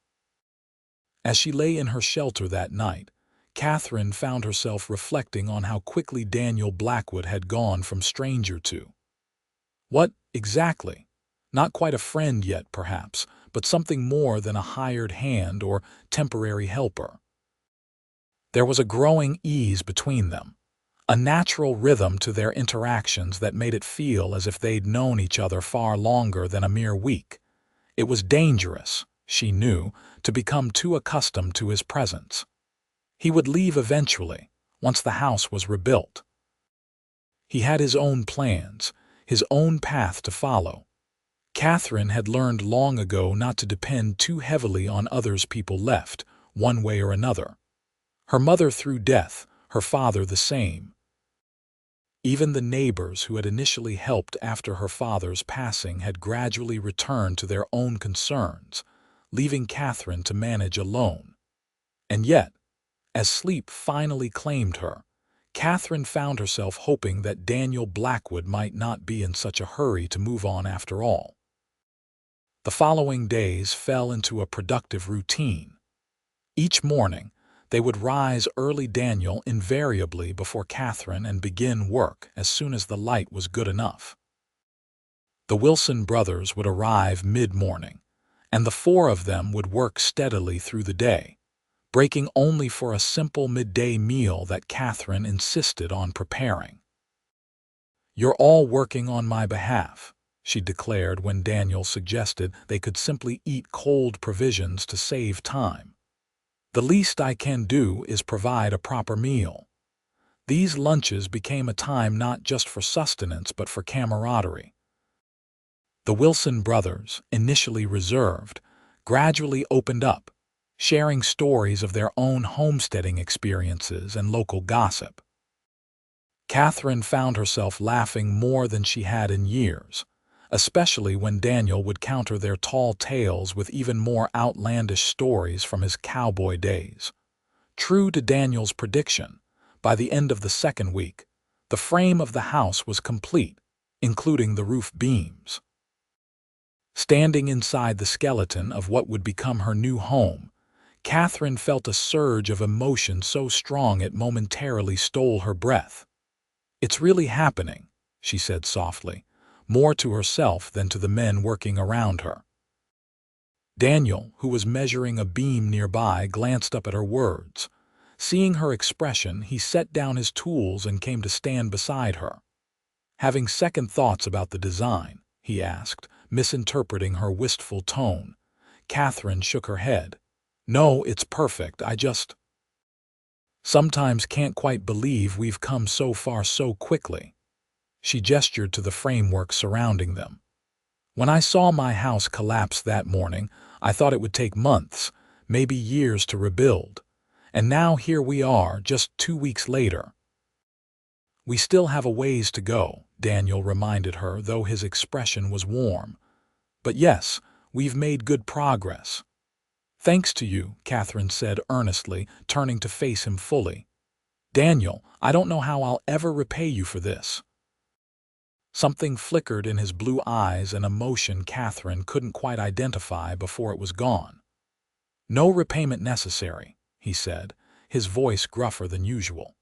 As she lay in her shelter that night, Katherine found herself reflecting on how quickly Daniel Blackwood had gone from stranger to what, exactly? Not quite a friend yet, perhaps, but something more than a hired hand or temporary helper. There was a growing ease between them, a natural rhythm to their interactions that made it feel as if they'd known each other far longer than a mere week. It was dangerous, she knew, to become too accustomed to his presence. He would leave eventually, once the house was rebuilt. He had his own plans, his own path to follow. Katherine had learned long ago not to depend too heavily on others people left, one way or another. Her mother through death, her father the same. Even the neighbors who had initially helped after her father's passing had gradually returned to their own concerns, leaving Katherine to manage alone. And yet, as sleep finally claimed her, Katherine found herself hoping that Daniel Blackwood might not be in such a hurry to move on after all. The following days fell into a productive routine. Each morning, they would rise early, Daniel invariably before Katherine, and begin work as soon as the light was good enough. The Wilson brothers would arrive mid-morning, and the 4 of them would work steadily through the day, breaking only for a simple midday meal that Katherine insisted on preparing. "You're all working on my behalf," she declared when Daniel suggested they could simply eat cold provisions to save time. "The least I can do is provide a proper meal." These lunches became a time not just for sustenance but for camaraderie. The Wilson brothers, initially reserved, gradually opened up, sharing stories of their own homesteading experiences and local gossip. Katherine found herself laughing more than she had in years, especially when Daniel would counter their tall tales with even more outlandish stories from his cowboy days. True to Daniel's prediction, by the end of the second week, the frame of the house was complete, including the roof beams. Standing inside the skeleton of what would become her new home, Katherine felt a surge of emotion so strong it momentarily stole her breath. "It's really happening," she said softly, more to herself than to the men working around her. Daniel, who was measuring a beam nearby, glanced up at her words. Seeing her expression, he set down his tools and came to stand beside her. "Having second thoughts about the design?" he asked, misinterpreting her wistful tone. Katherine shook her head. "No, it's perfect. I just sometimes can't quite believe we've come so far so quickly." She gestured to the framework surrounding them. "When I saw my house collapse that morning, I thought it would take months, maybe years to rebuild. And now here we are, just 2 weeks later." "We still have a ways to go," Daniel reminded her, though his expression was warm. "But yes, we've made good progress." "Thanks to you," Katherine said earnestly, turning to face him fully. "Daniel, I don't know how I'll ever repay you for this." Something flickered in his blue eyes, an emotion Katherine couldn't quite identify before it was gone. "No repayment necessary," he said, his voice gruffer than usual.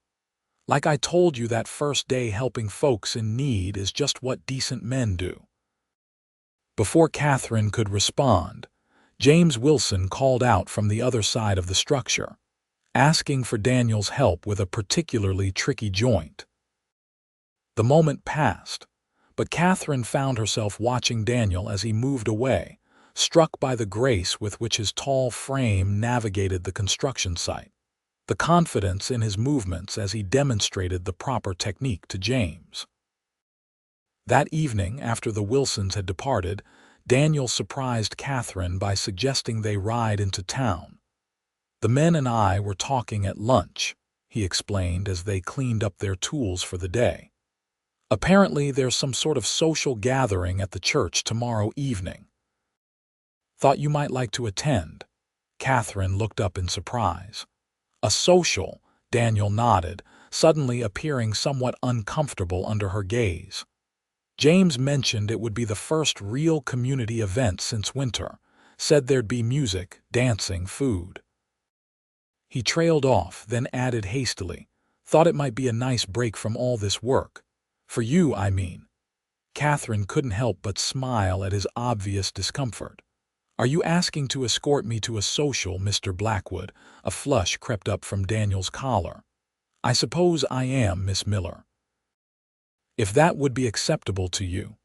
"Like I told you that first day, helping folks in need is just what decent men do." Before Katherine could respond, James Wilson called out from the other side of the structure, asking for Daniel's help with a particularly tricky joint. The moment passed, but Katherine found herself watching Daniel as he moved away, struck by the grace with which his tall frame navigated the construction site, the confidence in his movements as he demonstrated the proper technique to James. That evening, after the Wilsons had departed, Daniel surprised Katherine by suggesting they ride into town. "The men and I were talking at lunch," he explained as they cleaned up their tools for the day. "Apparently there's some sort of social gathering at the church tomorrow evening. Thought you might like to attend." Katherine looked up in surprise. "A social?" Daniel nodded, suddenly appearing somewhat uncomfortable under her gaze. "James mentioned it would be the first real community event since winter. Said there'd be music, dancing, food." He trailed off, then added hastily, "Thought it might be a nice break from all this work. For you, I mean." Katherine couldn't help but smile at his obvious discomfort. "Are you asking to escort me to a social, Mr. Blackwood?" A flush crept up from Daniel's collar. "I suppose I am, Miss Miller. If that would be acceptable to you."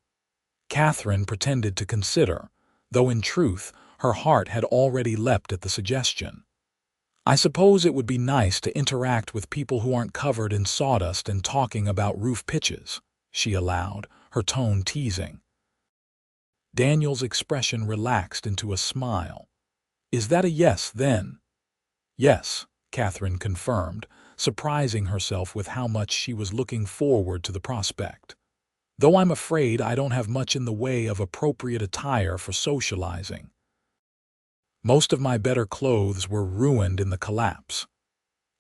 Katherine pretended to consider, though in truth her heart had already leapt at the suggestion. "I suppose it would be nice to interact with people who aren't covered in sawdust and talking about roof pitches," she allowed, her tone teasing. Daniel's expression relaxed into a smile. "Is that a yes, then?" "Yes," Katherine confirmed, surprising herself with how much she was looking forward to the prospect. "Though I'm afraid I don't have much in the way of appropriate attire for socializing. Most of my better clothes were ruined in the collapse."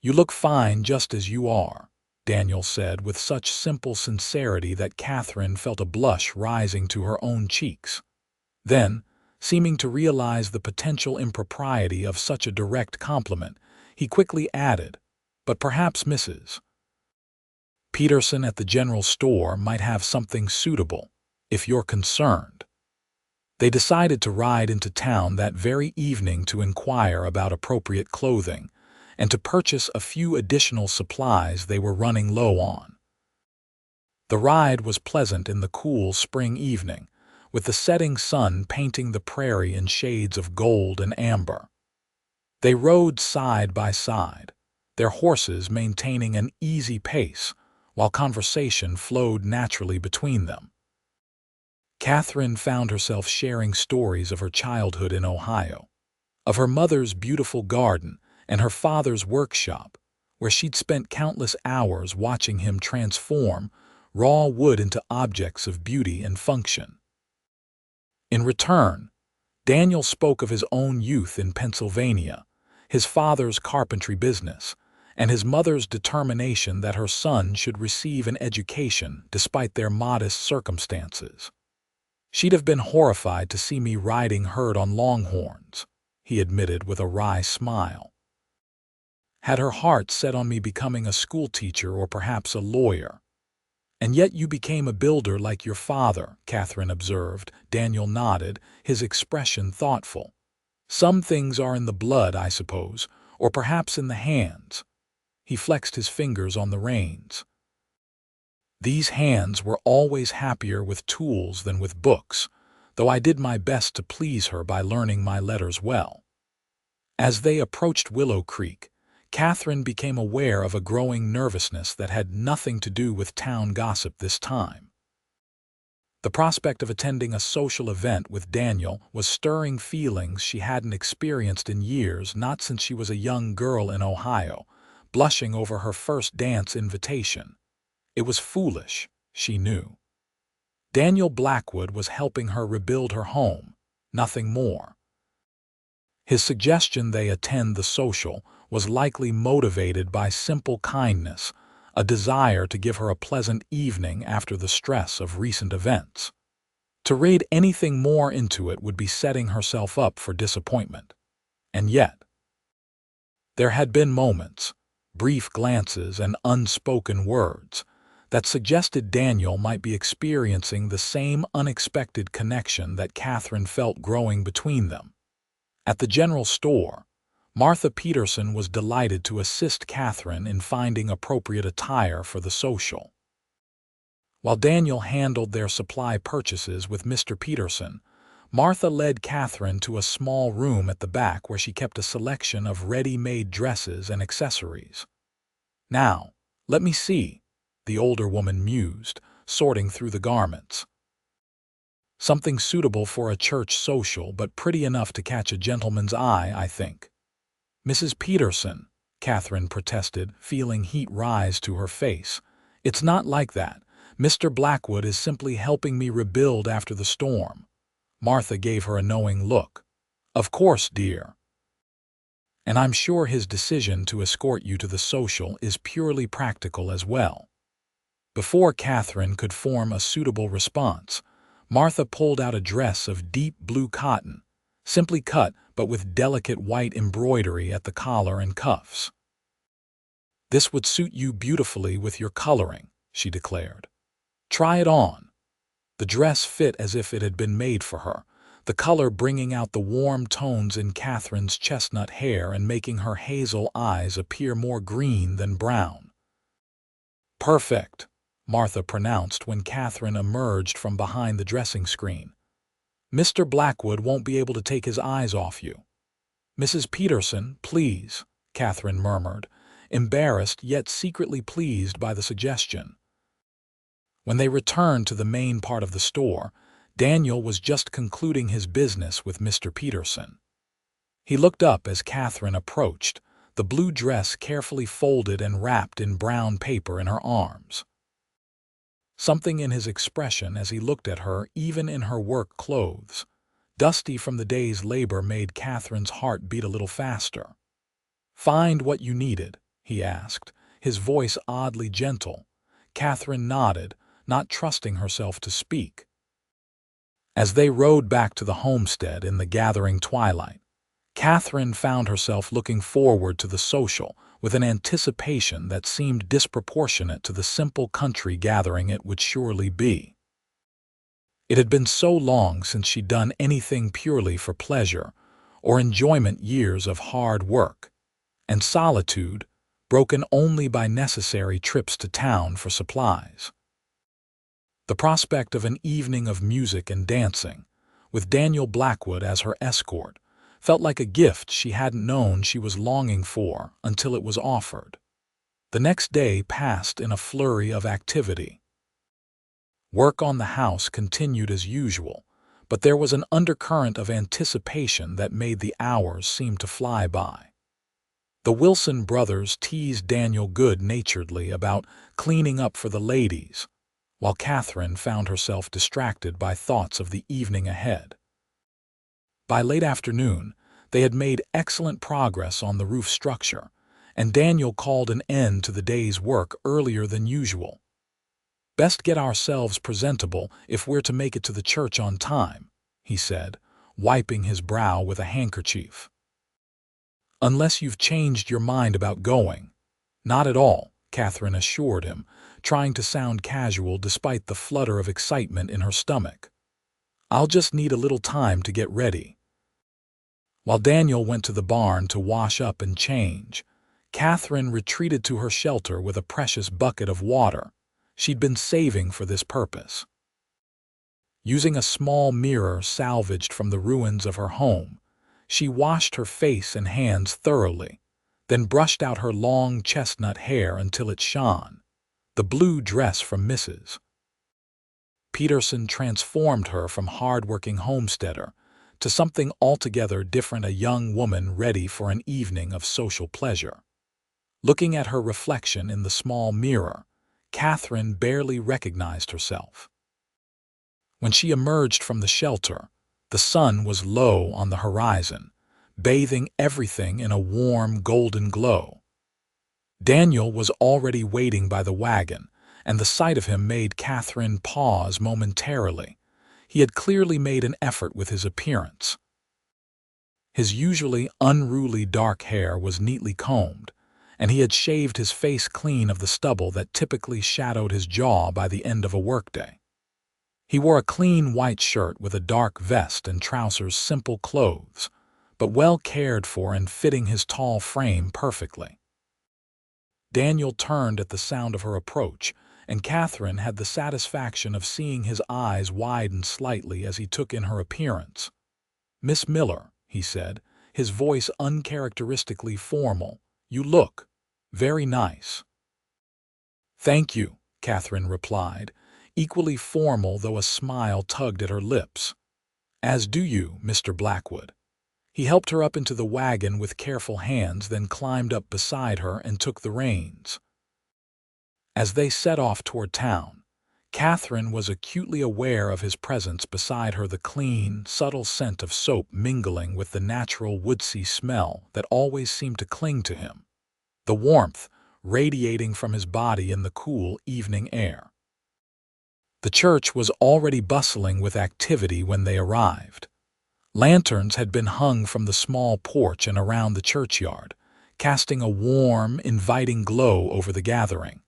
"You look fine just as you are," Daniel said with such simple sincerity that Katherine felt a blush rising to her own cheeks. Then, seeming to realize the potential impropriety of such a direct compliment, he quickly added, "But perhaps Mrs. Peterson at the general store might have something suitable, if you're concerned." They decided to ride into town that very evening to inquire about appropriate clothing and to purchase a few additional supplies they were running low on. The ride was pleasant in the cool spring evening, with the setting sun painting the prairie in shades of gold and amber. They rode side by side, their horses maintaining an easy pace, while conversation flowed naturally between them. Katherine found herself sharing stories of her childhood in Ohio, of her mother's beautiful garden and her father's workshop, where she'd spent countless hours watching him transform raw wood into objects of beauty and function. In return, Daniel spoke of his own youth in Pennsylvania, his father's carpentry business, and his mother's determination that her son should receive an education despite their modest circumstances. "She'd have been horrified to see me riding herd on longhorns," he admitted with a wry smile. "Had her heart set on me becoming a schoolteacher or perhaps a lawyer." "And yet you became a builder like your father," Katherine observed. Daniel nodded, his expression thoughtful. "Some things are in the blood, I suppose, or perhaps in the hands." He flexed his fingers on the reins. "These hands were always happier with tools than with books, though I did my best to please her by learning my letters well." As they approached Willow Creek, Katherine became aware of a growing nervousness that had nothing to do with town gossip this time. The prospect of attending a social event with Daniel was stirring feelings she hadn't experienced in years, not since she was a young girl in Ohio, blushing over her first dance invitation. It was foolish, she knew. Daniel Blackwood was helping her rebuild her home, nothing more. His suggestion they attend the social was likely motivated by simple kindness, a desire to give her a pleasant evening after the stress of recent events. To read anything more into it would be setting herself up for disappointment. And yet, there had been moments, brief glances and unspoken words, that suggested Daniel might be experiencing the same unexpected connection that Katherine felt growing between them. At the general store, Martha Peterson was delighted to assist Katherine in finding appropriate attire for the social. While Daniel handled their supply purchases with Mr. Peterson, Martha led Katherine to a small room at the back where she kept a selection of ready-made dresses and accessories. "Now, let me see," the older woman mused, sorting through the garments. "Something suitable for a church social, but pretty enough to catch a gentleman's eye, I think." "Mrs. Peterson," Katherine protested, feeling heat rise to her face. "It's not like that. Mr. Blackwood is simply helping me rebuild after the storm." Martha gave her a knowing look. "Of course, dear. And I'm sure his decision to escort you to the social is purely practical as well." Before Katherine could form a suitable response, Martha pulled out a dress of deep blue cotton, simply cut but with delicate white embroidery at the collar and cuffs. "This would suit you beautifully with your coloring," she declared. "Try it on." The dress fit as if it had been made for her, the color bringing out the warm tones in Katherine's chestnut hair and making her hazel eyes appear more green than brown. "Perfect," Martha pronounced when Katherine emerged from behind the dressing screen. "Mr. Blackwood won't be able to take his eyes off you." "Mrs. Peterson, please," Katherine murmured, embarrassed yet secretly pleased by the suggestion. When they returned to the main part of the store, Daniel was just concluding his business with Mr. Peterson. He looked up as Katherine approached, the blue dress carefully folded and wrapped in brown paper in her arms. Something in his expression as he looked at her, even in her work clothes, dusty from the day's labor, made Katherine's heart beat a little faster. "Find what you needed?" he asked, his voice oddly gentle. Katherine nodded, not trusting herself to speak. As they rode back to the homestead in the gathering twilight, Katherine found herself looking forward to the social with an anticipation that seemed disproportionate to the simple country gathering it would surely be. It had been so long since she'd done anything purely for pleasure or enjoyment, years of hard work and solitude, broken only by necessary trips to town for supplies. The prospect of an evening of music and dancing, with Daniel Blackwood as her escort, felt like a gift she hadn't known she was longing for until it was offered. The next day passed in a flurry of activity. Work on the house continued as usual, but there was an undercurrent of anticipation that made the hours seem to fly by. The Wilson brothers teased Daniel good-naturedly about cleaning up for the ladies, while Katherine found herself distracted by thoughts of the evening ahead. By late afternoon, they had made excellent progress on the roof structure, and Daniel called an end to the day's work earlier than usual. "Best get ourselves presentable if we're to make it to the church on time," he said, wiping his brow with a handkerchief. "Unless you've changed your mind about going." "Not at all," Katherine assured him, trying to sound casual despite the flutter of excitement in her stomach. "I'll just need a little time to get ready." While Daniel went to the barn to wash up and change, Katherine retreated to her shelter with a precious bucket of water she'd been saving for this purpose. Using a small mirror salvaged from the ruins of her home, she washed her face and hands thoroughly, then brushed out her long chestnut hair until it shone, the blue dress from Mrs. Peterson transformed her from hard-working homesteader to something altogether different, a young woman ready for an evening of social pleasure. Looking at her reflection in the small mirror, Katherine barely recognized herself. When she emerged from the shelter, the sun was low on the horizon, bathing everything in a warm golden glow. Daniel was already waiting by the wagon, and the sight of him made Katherine pause momentarily. He had clearly made an effort with his appearance. His usually unruly dark hair was neatly combed, and he had shaved his face clean of the stubble that typically shadowed his jaw by the end of a workday. He wore a clean white shirt with a dark vest and trousers, simple clothes, but well cared for and fitting his tall frame perfectly. Daniel turned at the sound of her approach, and Katherine had the satisfaction of seeing his eyes widen slightly as he took in her appearance. "Miss Miller," he said, his voice uncharacteristically formal, "you look very nice." "Thank you," Katherine replied, equally formal though a smile tugged at her lips. "As do you, Mr. Blackwood." He helped her up into the wagon with careful hands, then climbed up beside her and took the reins. As they set off toward town, Katherine was acutely aware of his presence beside her, the clean, subtle scent of soap mingling with the natural woodsy smell that always seemed to cling to him, the warmth radiating from his body in the cool evening air. The church was already bustling with activity when they arrived. Lanterns had been hung from the small porch and around the churchyard, casting a warm, inviting glow over the gathering.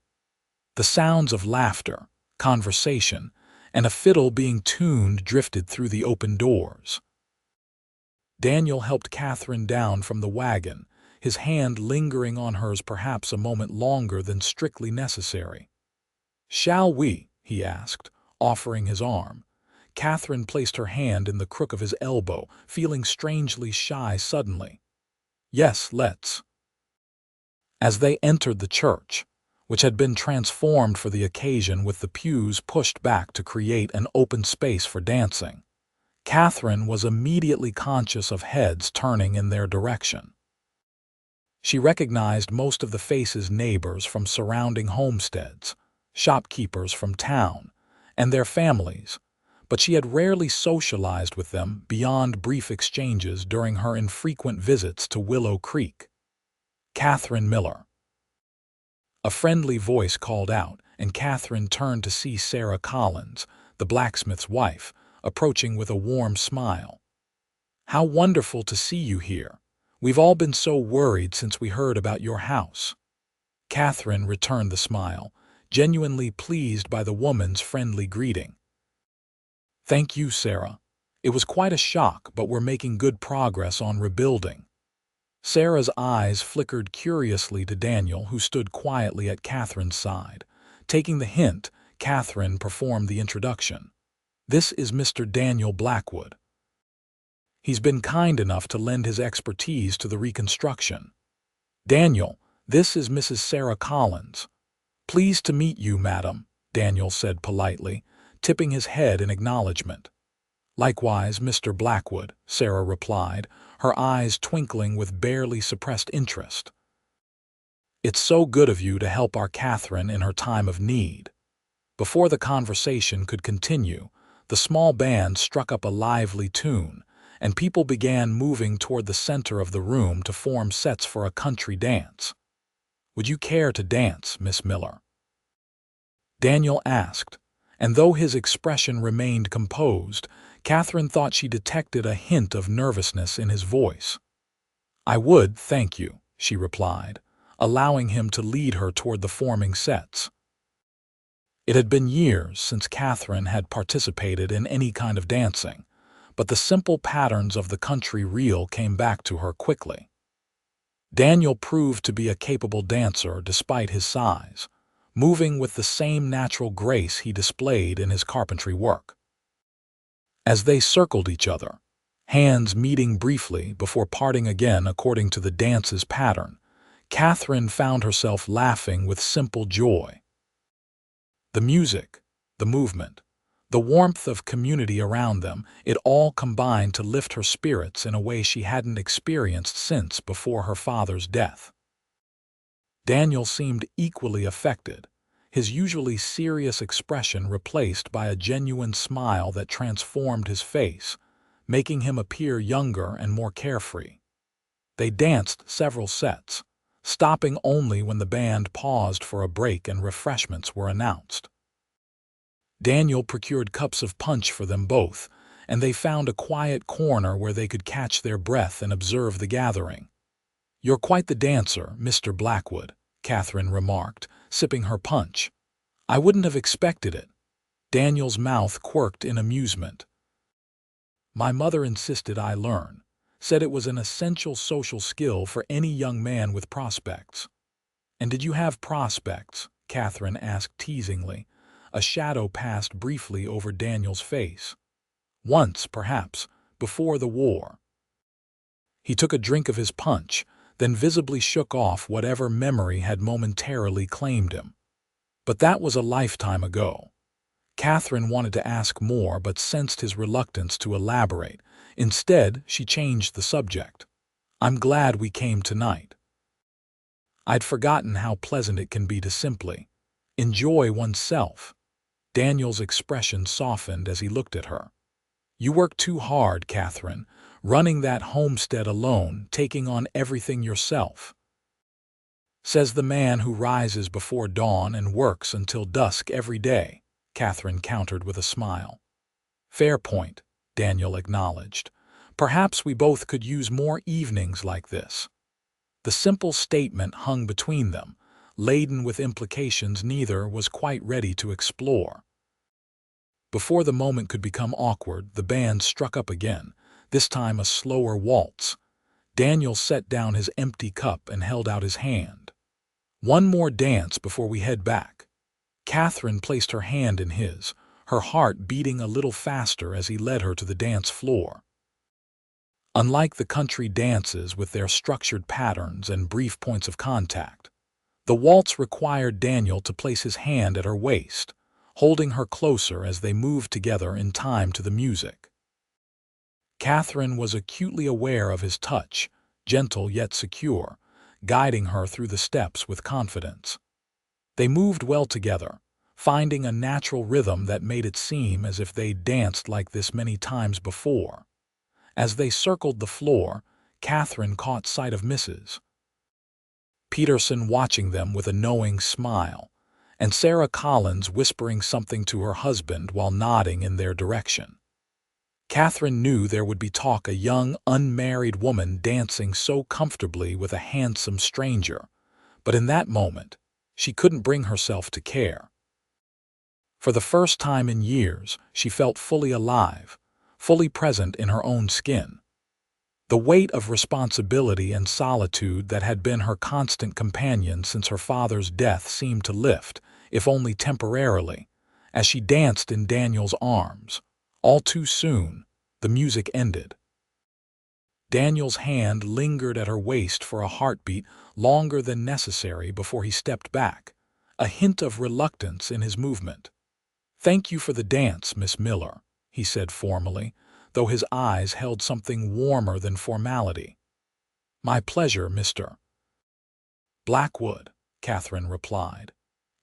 The sounds of laughter, conversation, and a fiddle being tuned drifted through the open doors. Daniel helped Katherine down from the wagon, his hand lingering on hers perhaps a moment longer than strictly necessary. "Shall we?" he asked, offering his arm. Katherine placed her hand in the crook of his elbow, feeling strangely shy suddenly. "Yes, let's." As they entered the church, which had been transformed for the occasion with the pews pushed back to create an open space for dancing, Katherine was immediately conscious of heads turning in their direction. She recognized most of the faces, neighbors from surrounding homesteads, shopkeepers from town, and their families, but she had rarely socialized with them beyond brief exchanges during her infrequent visits to Willow Creek. "Katherine Miller." A friendly voice called out, and Katherine turned to see Sarah Collins, the blacksmith's wife, approaching with a warm smile. "How wonderful to see you here. We've all been so worried since we heard about your house." Katherine returned the smile, genuinely pleased by the woman's friendly greeting. "Thank you, Sarah. It was quite a shock, but we're making good progress on rebuilding." Sarah's eyes flickered curiously to Daniel, who stood quietly at Katherine's side. Taking the hint, Katherine performed the introduction. "This is Mr. Daniel Blackwood. He's been kind enough to lend his expertise to the reconstruction. Daniel, this is Mrs. Sarah Collins." "Pleased to meet you, madam," Daniel said politely, tipping his head in acknowledgement. "Likewise, Mr. Blackwood," Sarah replied, her eyes twinkling with barely suppressed interest. "It's so good of you to help our Katherine in her time of need." Before the conversation could continue, the small band struck up a lively tune, and people began moving toward the center of the room to form sets for a country dance. "Would you care to dance, Miss Miller?" Daniel asked, and though his expression remained composed, Katherine thought she detected a hint of nervousness in his voice. "I would, thank you," she replied, allowing him to lead her toward the forming sets. It had been years since Katherine had participated in any kind of dancing, but the simple patterns of the country reel came back to her quickly. Daniel proved to be a capable dancer despite his size, moving with the same natural grace he displayed in his carpentry work. As they circled each other, hands meeting briefly before parting again according to the dance's pattern, Katherine found herself laughing with simple joy. The music, the movement, the warmth of community around them, it all combined to lift her spirits in a way she hadn't experienced since before her father's death. Daniel seemed equally affected, his usually serious expression replaced by a genuine smile that transformed his face, making him appear younger and more carefree. They danced several sets, stopping only when the band paused for a break and refreshments were announced. Daniel procured cups of punch for them both, and they found a quiet corner where they could catch their breath and observe the gathering. "You're quite the dancer, Mr. Blackwood," Katherine remarked, sipping her punch. "I wouldn't have expected it." Daniel's mouth quirked in amusement. "My mother insisted I learn, said it was an essential social skill for any young man with prospects." "And did you have prospects?" Katherine asked teasingly. A shadow passed briefly over Daniel's face. "Once, perhaps, before the war." He took a drink of his punch, then visibly shook off whatever memory had momentarily claimed him. But that was a lifetime ago. Katherine wanted to ask more but sensed his reluctance to elaborate. Instead, she changed the subject. "I'm glad we came tonight. I'd forgotten how pleasant it can be to simply enjoy oneself." Daniel's expression softened as he looked at her. "You work too hard, Katherine, running that homestead alone, taking on everything yourself." "Says the man who rises before dawn and works until dusk every day," Katherine countered with a smile. "Fair point," Daniel acknowledged. "Perhaps we both could use more evenings like this." The simple statement hung between them, laden with implications neither was quite ready to explore. Before the moment could become awkward, the band struck up again, this time a slower waltz. Daniel set down his empty cup and held out his hand. "One more dance before we head back." Katherine placed her hand in his, her heart beating a little faster as he led her to the dance floor. Unlike the country dances with their structured patterns and brief points of contact, the waltz required Daniel to place his hand at her waist, holding her closer as they moved together in time to the music. Katherine was acutely aware of his touch, gentle yet secure, guiding her through the steps with confidence. They moved well together, finding a natural rhythm that made it seem as if they'd danced like this many times before. As they circled the floor, Katherine caught sight of Mrs. Peterson watching them with a knowing smile, and Sarah Collins whispering something to her husband while nodding in their direction. Katherine knew there would be talk, a young, unmarried woman dancing so comfortably with a handsome stranger, but in that moment, she couldn't bring herself to care. For the first time in years, she felt fully alive, fully present in her own skin. The weight of responsibility and solitude that had been her constant companion since her father's death seemed to lift, if only temporarily, as she danced in Daniel's arms. All too soon, the music ended. Daniel's hand lingered at her waist for a heartbeat longer than necessary before he stepped back, a hint of reluctance in his movement. "Thank you for the dance, Miss Miller," he said formally, though his eyes held something warmer than formality. "My pleasure, Mr. Blackwood," Katherine replied,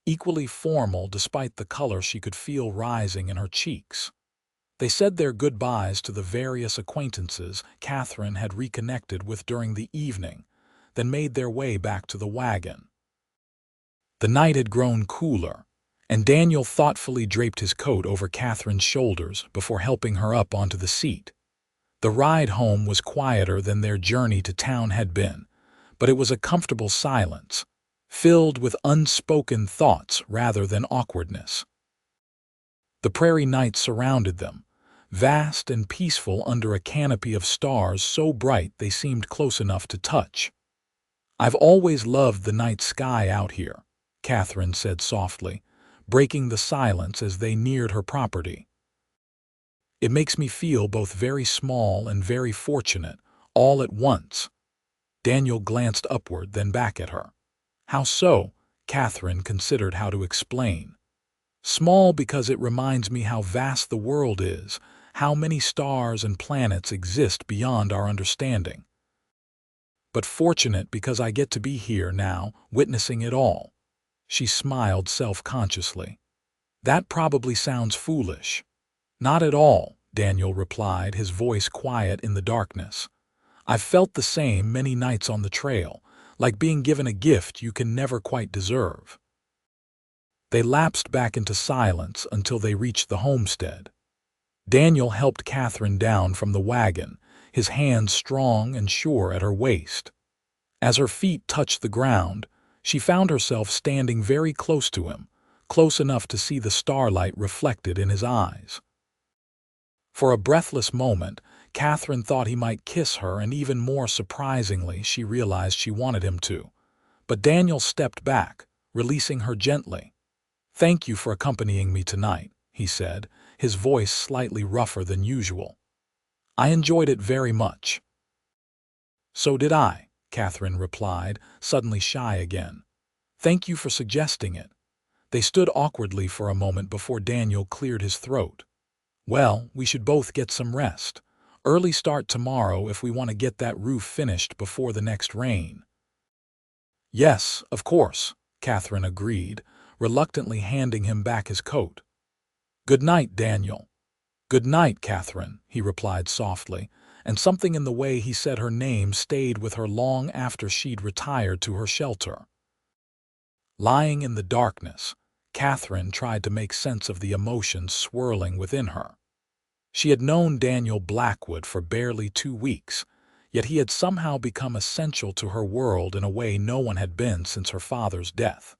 equally formal despite the color she could feel rising in her cheeks. They said their goodbyes to the various acquaintances Katherine had reconnected with during the evening, then made their way back to the wagon. The night had grown cooler, and Daniel thoughtfully draped his coat over Catherine's shoulders before helping her up onto the seat. The ride home was quieter than their journey to town had been, but it was a comfortable silence, filled with unspoken thoughts rather than awkwardness. The prairie night surrounded them, vast and peaceful under a canopy of stars so bright they seemed close enough to touch. "I've always loved the night sky out here," Catherine said softly, breaking the silence as they neared her property. "It makes me feel both very small and very fortunate, all at once." Daniel glanced upward, then back at her. "How so?" Catherine considered how to explain. "Small because it reminds me how vast the world is, how many stars and planets exist beyond our understanding. But fortunate because I get to be here now, witnessing it all." She smiled self-consciously. "That probably sounds foolish." "Not at all," Daniel replied, his voice quiet in the darkness. "I've felt the same many nights on the trail, like being given a gift you can never quite deserve." They lapsed back into silence until they reached the homestead. Daniel helped Catherine down from the wagon, his hands strong and sure at her waist. As her feet touched the ground, she found herself standing very close to him, close enough to see the starlight reflected in his eyes. For a breathless moment, Catherine thought he might kiss her, and even more surprisingly, she realized she wanted him to. But Daniel stepped back, releasing her gently. "Thank you for accompanying me tonight," he said, his voice slightly rougher than usual. "I enjoyed it very much." "So did I," Catherine replied, suddenly shy again. "Thank you for suggesting it." They stood awkwardly for a moment before Daniel cleared his throat. "Well, we should both get some rest. Early start tomorrow if we want to get that roof finished before the next rain." "Yes, of course," Catherine agreed, reluctantly handing him back his coat. "Good night, Daniel." "Good night, Catherine," he replied softly, and something in the way he said her name stayed with her long after she'd retired to her shelter. Lying in the darkness, Catherine tried to make sense of the emotions swirling within her. She had known Daniel Blackwood for barely 2 weeks, yet he had somehow become essential to her world in a way no one had been since her father's death.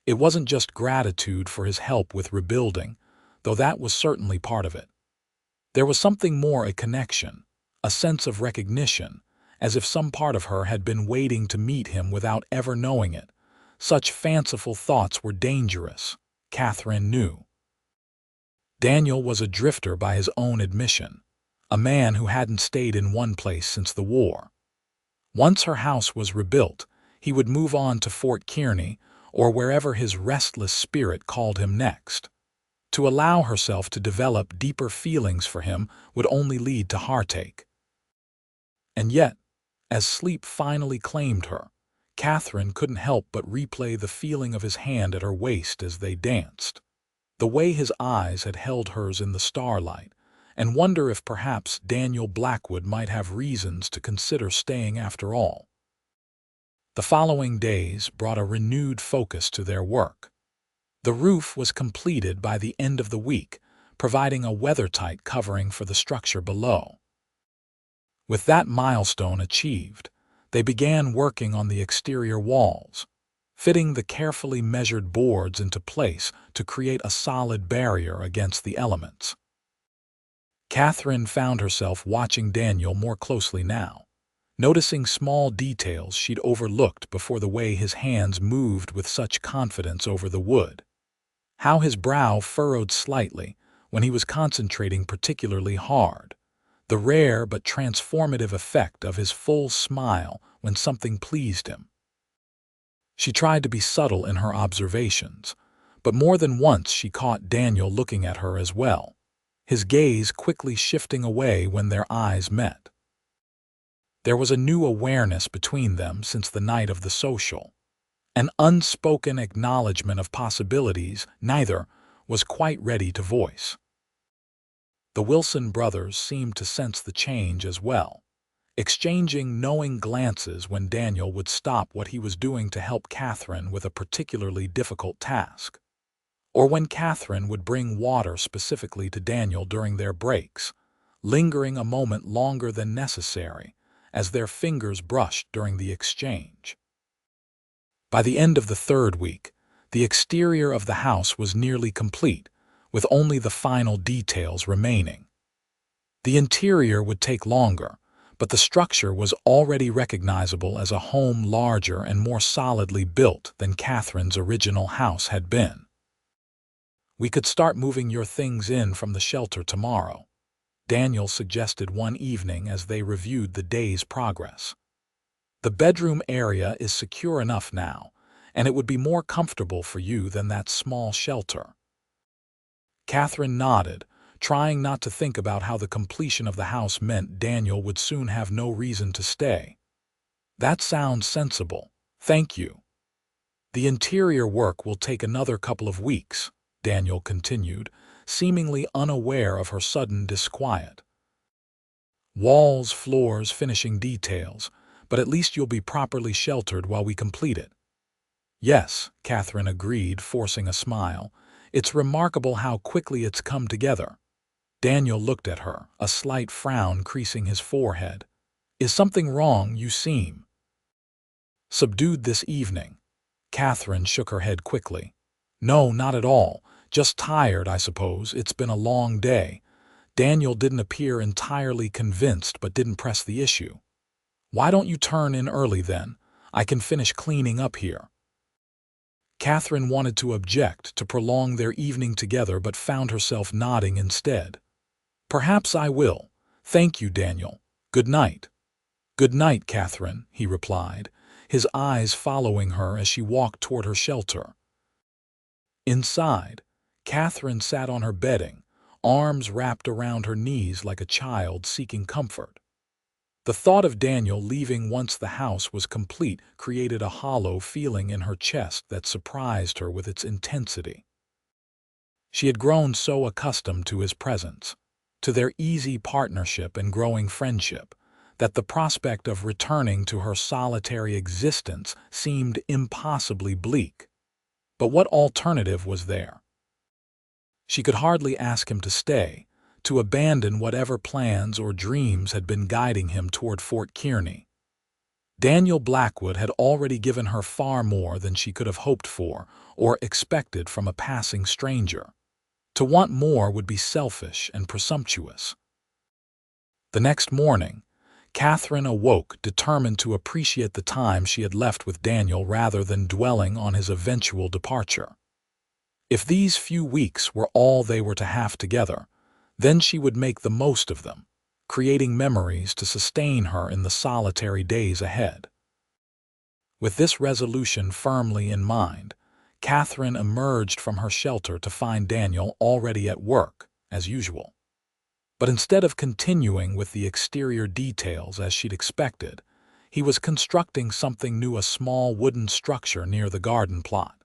It wasn't just gratitude for his help with rebuilding, though that was certainly part of it. There was something more, a connection, a sense of recognition, as if some part of her had been waiting to meet him without ever knowing it. Such fanciful thoughts were dangerous, Catherine knew. Daniel was a drifter by his own admission, a man who hadn't stayed in one place since the war. Once her house was rebuilt, he would move on to Fort Kearney or wherever his restless spirit called him next. To allow herself to develop deeper feelings for him would only lead to heartache. And yet, as sleep finally claimed her, Catherine couldn't help but replay the feeling of his hand at her waist as they danced, the way his eyes had held hers in the starlight, and wonder if perhaps Daniel Blackwood might have reasons to consider staying after all. The following days brought a renewed focus to their work. The roof was completed by the end of the week, providing a weathertight covering for the structure below. With that milestone achieved, they began working on the exterior walls, fitting the carefully measured boards into place to create a solid barrier against the elements. Catherine found herself watching Daniel more closely now, noticing small details she'd overlooked before, the way his hands moved with such confidence over the wood, how his brow furrowed slightly when he was concentrating particularly hard, the rare but transformative effect of his full smile when something pleased him. She tried to be subtle in her observations, but more than once she caught Daniel looking at her as well, his gaze quickly shifting away when their eyes met. There was a new awareness between them since the night of the social, an unspoken acknowledgement of possibilities neither was quite ready to voice. The Wilson brothers seemed to sense the change as well, exchanging knowing glances when Daniel would stop what he was doing to help Catherine with a particularly difficult task, or when Catherine would bring water specifically to Daniel during their breaks, lingering a moment longer than necessary as their fingers brushed during the exchange. By the end of the third week, the exterior of the house was nearly complete, with only the final details remaining. The interior would take longer, but the structure was already recognizable as a home larger and more solidly built than Catherine's original house had been. "We could start moving your things in from the shelter tomorrow," Daniel suggested one evening as they reviewed the day's progress. "The bedroom area is secure enough now, and it would be more comfortable for you than that small shelter." Catherine nodded, trying not to think about how the completion of the house meant Daniel would soon have no reason to stay. "That sounds sensible. Thank you." "The interior work will take another couple of weeks," Daniel continued, seemingly unaware of her sudden disquiet. "Walls, floors, finishing details, but at least you'll be properly sheltered while we complete it." "Yes," Catherine agreed, forcing a smile. "It's remarkable how quickly it's come together." Daniel looked at her, a slight frown creasing his forehead. "Is something wrong? You seem subdued this evening." Catherine shook her head quickly. "No, not at all. Just tired, I suppose. It's been a long day." Daniel didn't appear entirely convinced but didn't press the issue. "Why don't you turn in early then? I can finish cleaning up here." Catherine wanted to object to prolong their evening together but found herself nodding instead. "Perhaps I will. Thank you, Daniel. Good night." "Good night, Catherine," he replied, his eyes following her as she walked toward her shelter. Inside, Catherine sat on her bedding, arms wrapped around her knees like a child seeking comfort. The thought of Daniel leaving once the house was complete created a hollow feeling in her chest that surprised her with its intensity. She had grown so accustomed to his presence, to their easy partnership and growing friendship, that the prospect of returning to her solitary existence seemed impossibly bleak. But what alternative was there? She could hardly ask him to stay, to abandon whatever plans or dreams had been guiding him toward Fort Kearney. Daniel Blackwood had already given her far more than she could have hoped for or expected from a passing stranger. To want more would be selfish and presumptuous. The next morning, Catherine awoke determined to appreciate the time she had left with Daniel rather than dwelling on his eventual departure. If these few weeks were all they were to have together, then she would make the most of them, creating memories to sustain her in the solitary days ahead. With this resolution firmly in mind, Catherine emerged from her shelter to find Daniel already at work, as usual. But instead of continuing with the exterior details as she'd expected, he was constructing something new, a small wooden structure near the garden plot.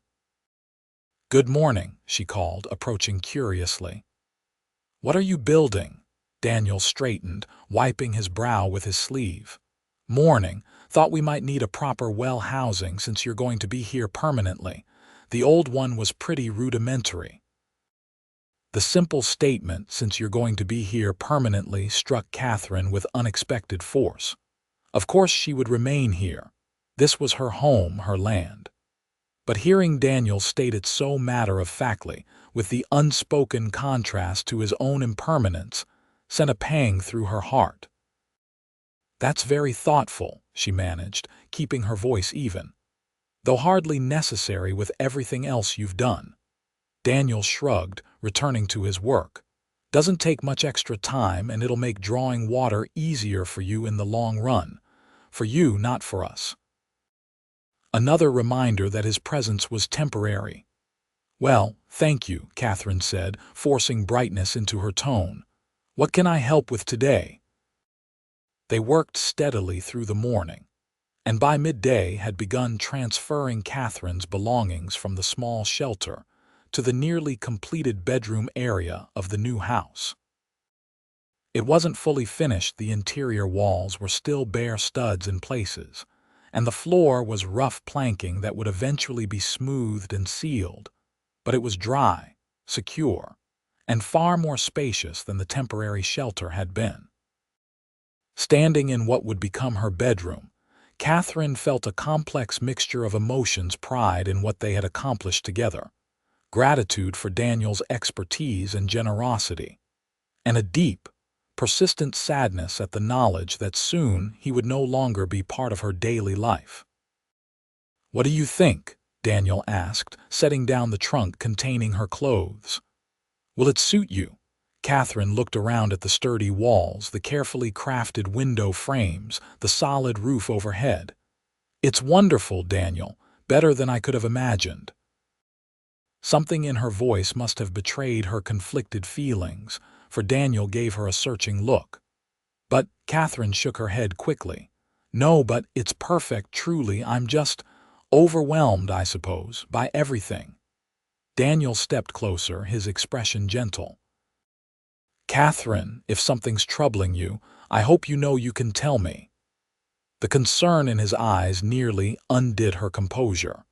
"Good morning," she called, approaching curiously. "What are you building?" Daniel straightened, wiping his brow with his sleeve. "Morning. Thought we might need a proper well housing since you're going to be here permanently. The old one was pretty rudimentary." The simple statement, "since you're going to be here permanently," struck Catherine with unexpected force. Of course she would remain here. This was her home, her land. But hearing Daniel state it so matter-of-factly, with the unspoken contrast to his own impermanence, sent a pang through her heart. "That's very thoughtful," she managed, keeping her voice even. "Though hardly necessary with everything else you've done." Daniel shrugged, returning to his work. "Doesn't take much extra time, and it'll make drawing water easier for you in the long run. For you, not for us." Another reminder that his presence was temporary. "Well, thank you," Catherine said, forcing brightness into her tone. "What can I help with today?" They worked steadily through the morning, and by midday had begun transferring Catherine's belongings from the small shelter to the nearly completed bedroom area of the new house. It wasn't fully finished. The interior walls were still bare studs in places, and the floor was rough planking that would eventually be smoothed and sealed, but it was dry, secure, and far more spacious than the temporary shelter had been. Standing in what would become her bedroom, Katherine felt a complex mixture of emotions: pride in what they had accomplished together, gratitude for Daniel's expertise and generosity, and a deep, persistent sadness at the knowledge that soon he would no longer be part of her daily life. "What do you think?" Daniel asked, setting down the trunk containing her clothes. "Will it suit you?" Katherine looked around at the sturdy walls, the carefully crafted window frames, the solid roof overhead. "It's wonderful, Daniel, better than I could have imagined." Something in her voice must have betrayed her conflicted feelings, for Daniel gave her a searching look. But Katherine shook her head quickly. "No, but it's perfect, truly. I'm just overwhelmed, I suppose, by everything." Daniel stepped closer, his expression gentle. "Katherine, if something's troubling you, I hope you know you can tell me." The concern in his eyes nearly undid her composure.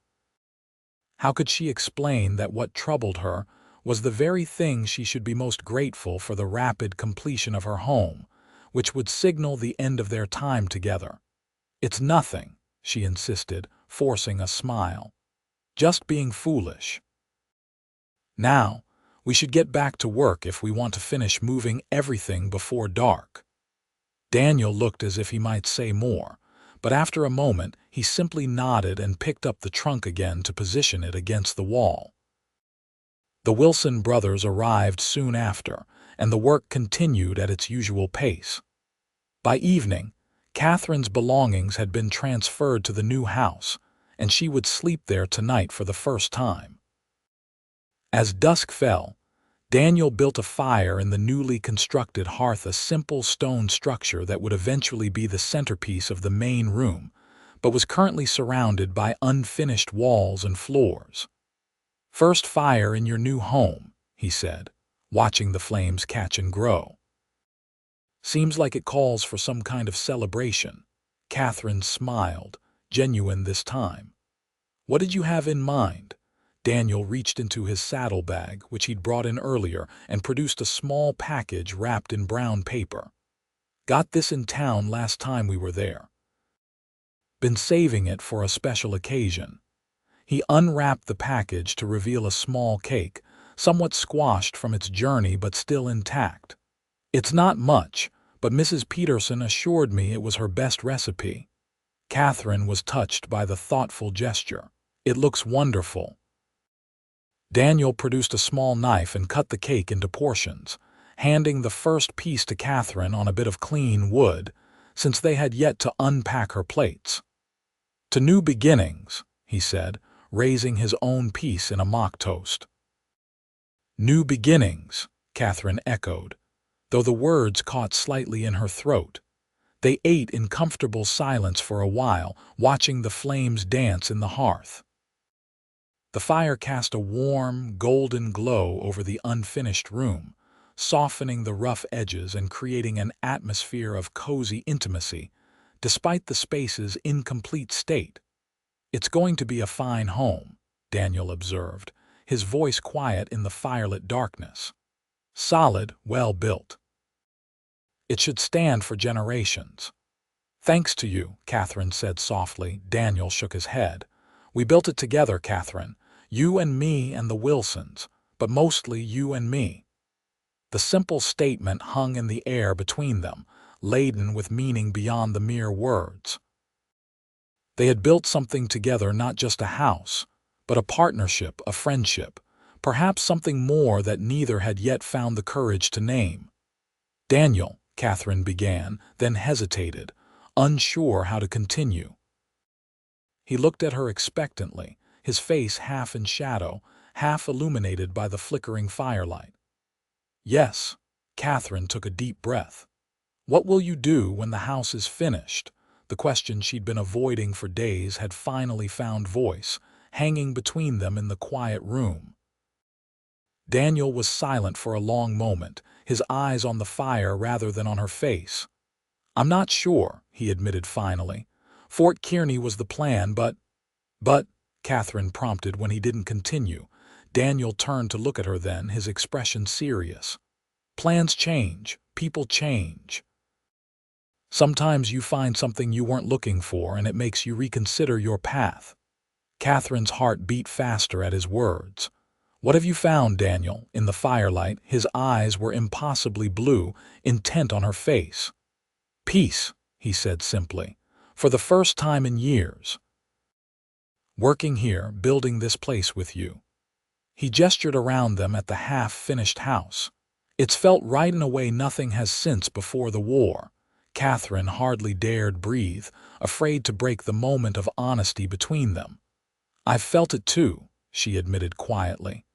How could she explain that what troubled her was the very thing she should be most grateful for: the rapid completion of her home, which would signal the end of their time together? "It's nothing," she insisted, forcing a smile. "Just being foolish. Now, we should get back to work if we want to finish moving everything before dark." Daniel looked as if he might say more, but after a moment he simply nodded and picked up the trunk again to position it against the wall. The Wilson brothers arrived soon after, and the work continued at its usual pace. By evening, Katherine's belongings had been transferred to the new house, and she would sleep there tonight for the first time. As dusk fell, Daniel built a fire in the newly constructed hearth, a simple stone structure that would eventually be the centerpiece of the main room, but was currently surrounded by unfinished walls and floors. "First fire in your new home," he said, watching the flames catch and grow. "Seems like it calls for some kind of celebration." Katherine smiled, genuine this time. "What did you have in mind?" Daniel reached into his saddlebag, which he'd brought in earlier, and produced a small package wrapped in brown paper. "Got this in town last time we were there. Been saving it for a special occasion." He unwrapped the package to reveal a small cake, somewhat squashed from its journey but still intact. "It's not much, but Mrs. Peterson assured me it was her best recipe." Katherine was touched by the thoughtful gesture. "It looks wonderful." Daniel produced a small knife and cut the cake into portions, handing the first piece to Katherine on a bit of clean wood, since they had yet to unpack her plates. "To new beginnings," he said, raising his own piece in a mock toast. "New beginnings," Katherine echoed, though the words caught slightly in her throat. They ate in comfortable silence for a while, watching the flames dance in the hearth. The fire cast a warm, golden glow over the unfinished room, softening the rough edges and creating an atmosphere of cozy intimacy, despite the space's incomplete state. "It's going to be a fine home," Daniel observed, his voice quiet in the firelit darkness. "Solid, well built. It should stand for generations." "Thanks to you," Katherine said softly. Daniel shook his head. "We built it together, Katherine. You and me and the Wilsons, but mostly you and me." The simple statement hung in the air between them, laden with meaning beyond the mere words. They had built something together, not just a house, but a partnership, a friendship, perhaps something more that neither had yet found the courage to name. "Daniel," Katherine began, then hesitated, unsure how to continue. He looked at her expectantly, his face half in shadow, half illuminated by the flickering firelight. "Yes." Katherine took a deep breath. "What will you do when the house is finished?" The question she'd been avoiding for days had finally found voice, hanging between them in the quiet room. Daniel was silent for a long moment, his eyes on the fire rather than on her face. "I'm not sure," he admitted finally. "Fort Kearney was the plan, but," Katherine prompted when he didn't continue. Daniel turned to look at her then, his expression serious. "Plans change. People change. Sometimes you find something you weren't looking for and it makes you reconsider your path." Katherine's heart beat faster at his words. "What have you found, Daniel?" In the firelight, his eyes were impossibly blue, intent on her face. "Peace," he said simply. "For the first time in years. Working here, building this place with you." He gestured around them at the half-finished house. "It's felt right in a way nothing has since before the war." Katherine hardly dared breathe, afraid to break the moment of honesty between them. "I've felt it too," she admitted quietly.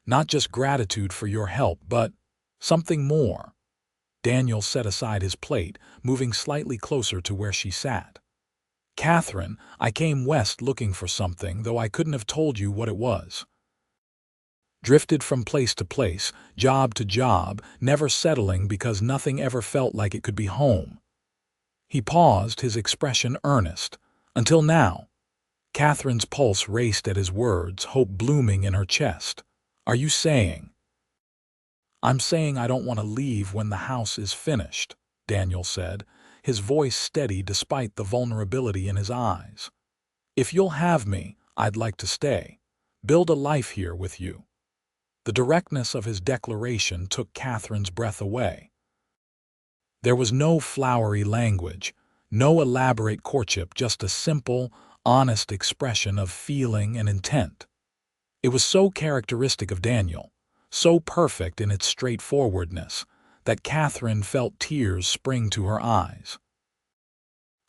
"Not just gratitude for your help, but something more." Daniel set aside his plate, moving slightly closer to where she sat. "Katherine, I came west looking for something, though I couldn't have told you what it was. Drifted from place to place, job to job, never settling because nothing ever felt like it could be home." He paused, his expression earnest. "Until now." Katherine's pulse raced at his words, hope blooming in her chest. "Are you saying—" "I'm saying I don't want to leave when the house is finished," Daniel said, his voice steady despite the vulnerability in his eyes. "If you'll have me, I'd like to stay. Build a life here with you." The directness of his declaration took Katherine's breath away. There was no flowery language, no elaborate courtship, just a simple, honest expression of feeling and intent. It was so characteristic of Daniel, so perfect in its straightforwardness, that Katherine felt tears spring to her eyes.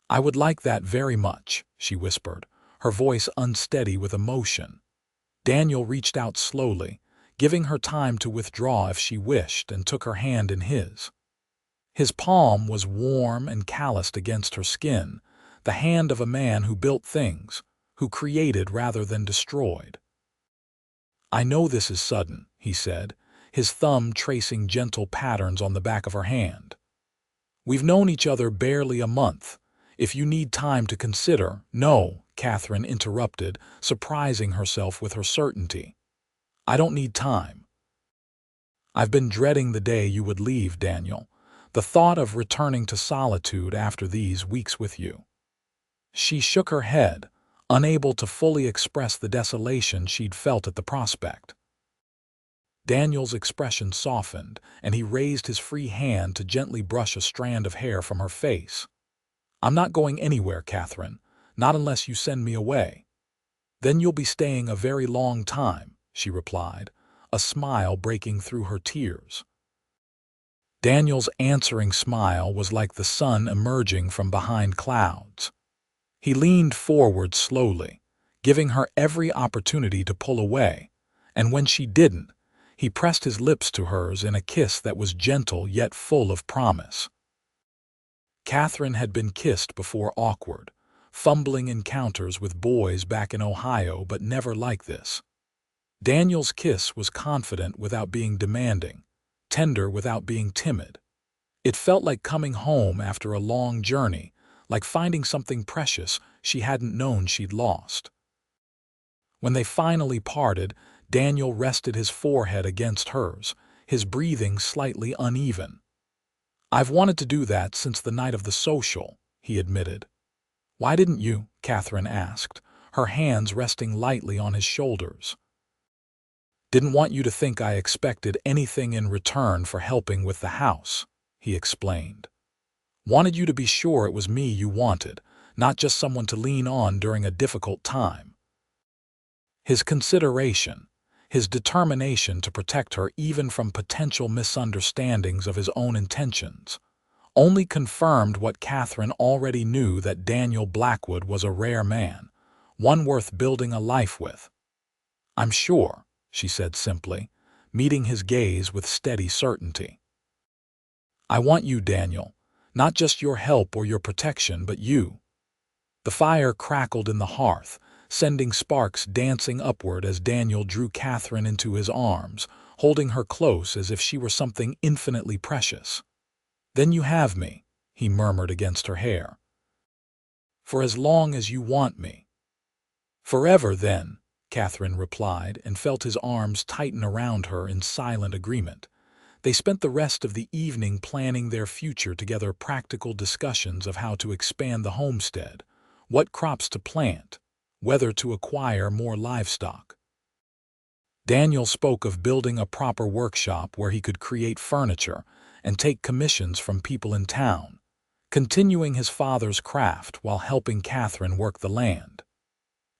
"I would like that very much," she whispered, her voice unsteady with emotion. Daniel reached out slowly, giving her time to withdraw if she wished, and took her hand in his. His palm was warm and calloused against her skin, the hand of a man who built things, who created rather than destroyed. "I know this is sudden," he said, his thumb tracing gentle patterns on the back of her hand. "We've known each other barely a month. If you need time to consider—" "No," Katherine interrupted, surprising herself with her certainty. "I don't need time. I've been dreading the day you would leave, Daniel, the thought of returning to solitude after these weeks with you." She shook her head, unable to fully express the desolation she'd felt at the prospect. Daniel's expression softened, and he raised his free hand to gently brush a strand of hair from her face. "I'm not going anywhere, Katherine, not unless you send me away." "Then you'll be staying a very long time," she replied, a smile breaking through her tears. Daniel's answering smile was like the sun emerging from behind clouds. He leaned forward slowly, giving her every opportunity to pull away, and when she didn't, he pressed his lips to hers in a kiss that was gentle yet full of promise. Katherine had been kissed before, awkward, fumbling encounters with boys back in Ohio, but never like this. Daniel's kiss was confident without being demanding, tender without being timid. It felt like coming home after a long journey, like finding something precious she hadn't known she'd lost. When they finally parted, Daniel rested his forehead against hers, his breathing slightly uneven. "I've wanted to do that since the night of the social," he admitted. "Why didn't you?" Katherine asked, her hands resting lightly on his shoulders. "Didn't want you to think I expected anything in return for helping with the house," he explained. "Wanted you to be sure it was me you wanted, not just someone to lean on during a difficult time." His consideration, his determination to protect her even from potential misunderstandings of his own intentions, only confirmed what Katherine already knew, that Daniel Blackwood was a rare man, one worth building a life with. "I'm sure," she said simply, meeting his gaze with steady certainty. "I want you, Daniel, not just your help or your protection, but you." The fire crackled in the hearth, sending sparks dancing upward as Daniel drew Katherine into his arms, holding her close as if she were something infinitely precious. "Then you have me," he murmured against her hair. "For as long as you want me." "Forever, then," Katherine replied, and felt his arms tighten around her in silent agreement. They spent the rest of the evening planning their future together, practical discussions of how to expand the homestead, what crops to plant, whether to acquire more livestock. Daniel spoke of building a proper workshop where he could create furniture and take commissions from people in town, continuing his father's craft while helping Katherine work the land.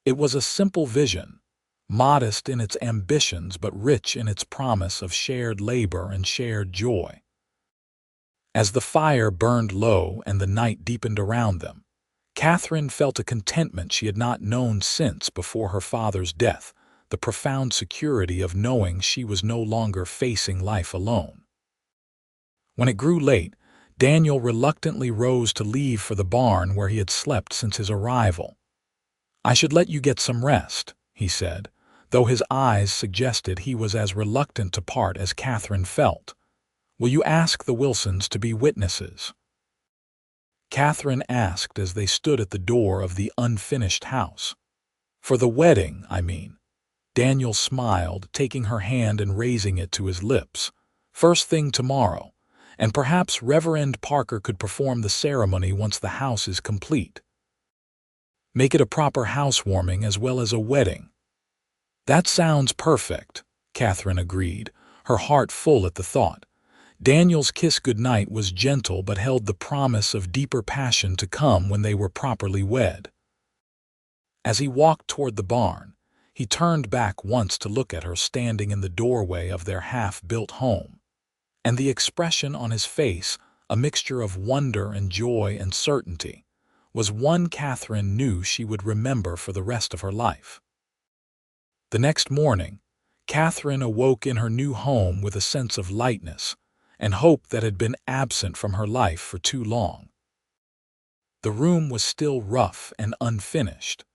It was a simple vision, modest in its ambitions but rich in its promise of shared labor and shared joy. As the fire burned low and the night deepened around them, Katherine felt a contentment she had not known since before her father's death, the profound security of knowing she was no longer facing life alone. When it grew late, Daniel reluctantly rose to leave for the barn where he had slept since his arrival. "I should let you get some rest," he said, though his eyes suggested he was as reluctant to part as Katherine felt. "Will you ask the Wilsons to be witnesses?" Katherine asked as they stood at the door of the unfinished house. "For the wedding, I mean." Daniel smiled, taking her hand and raising it to his lips. "First thing tomorrow, and perhaps Reverend Parker could perform the ceremony once the house is complete. Make it a proper housewarming as well as a wedding." "That sounds perfect," Katherine agreed, her heart full at the thought. Daniel's kiss goodnight was gentle but held the promise of deeper passion to come when they were properly wed. As he walked toward the barn, he turned back once to look at her standing in the doorway of their half-built home, and the expression on his face, a mixture of wonder and joy and certainty, was one Katherine knew she would remember for the rest of her life. The next morning, Katherine awoke in her new home with a sense of lightness and hope that had been absent from her life for too long. The room was still rough and unfinished,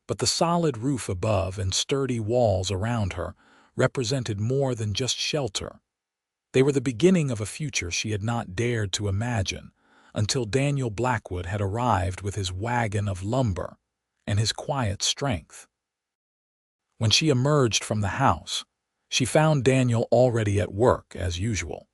but the solid roof above and sturdy walls around her represented more than just shelter. They were the beginning of a future she had not dared to imagine until Daniel Blackwood had arrived with his wagon of lumber and his quiet strength. When she emerged from the house, she found Daniel already at work as usual.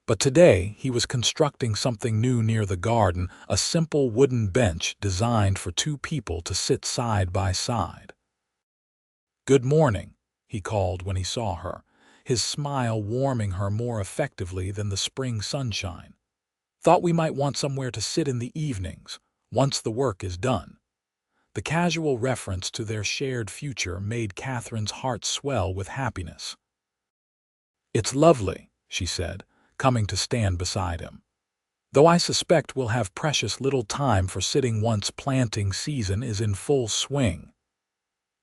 But today he was constructing something new near the garden, a simple wooden bench designed for two people to sit side by side. "Good morning," he called when he saw her, his smile warming her more effectively than the spring sunshine. "Thought we might want somewhere to sit in the evenings, once the work is done." The casual reference to their shared future made Katherine's heart swell with happiness. "It's lovely," she said, coming to stand beside him. "Though I suspect we'll have precious little time for sitting once planting season is in full swing."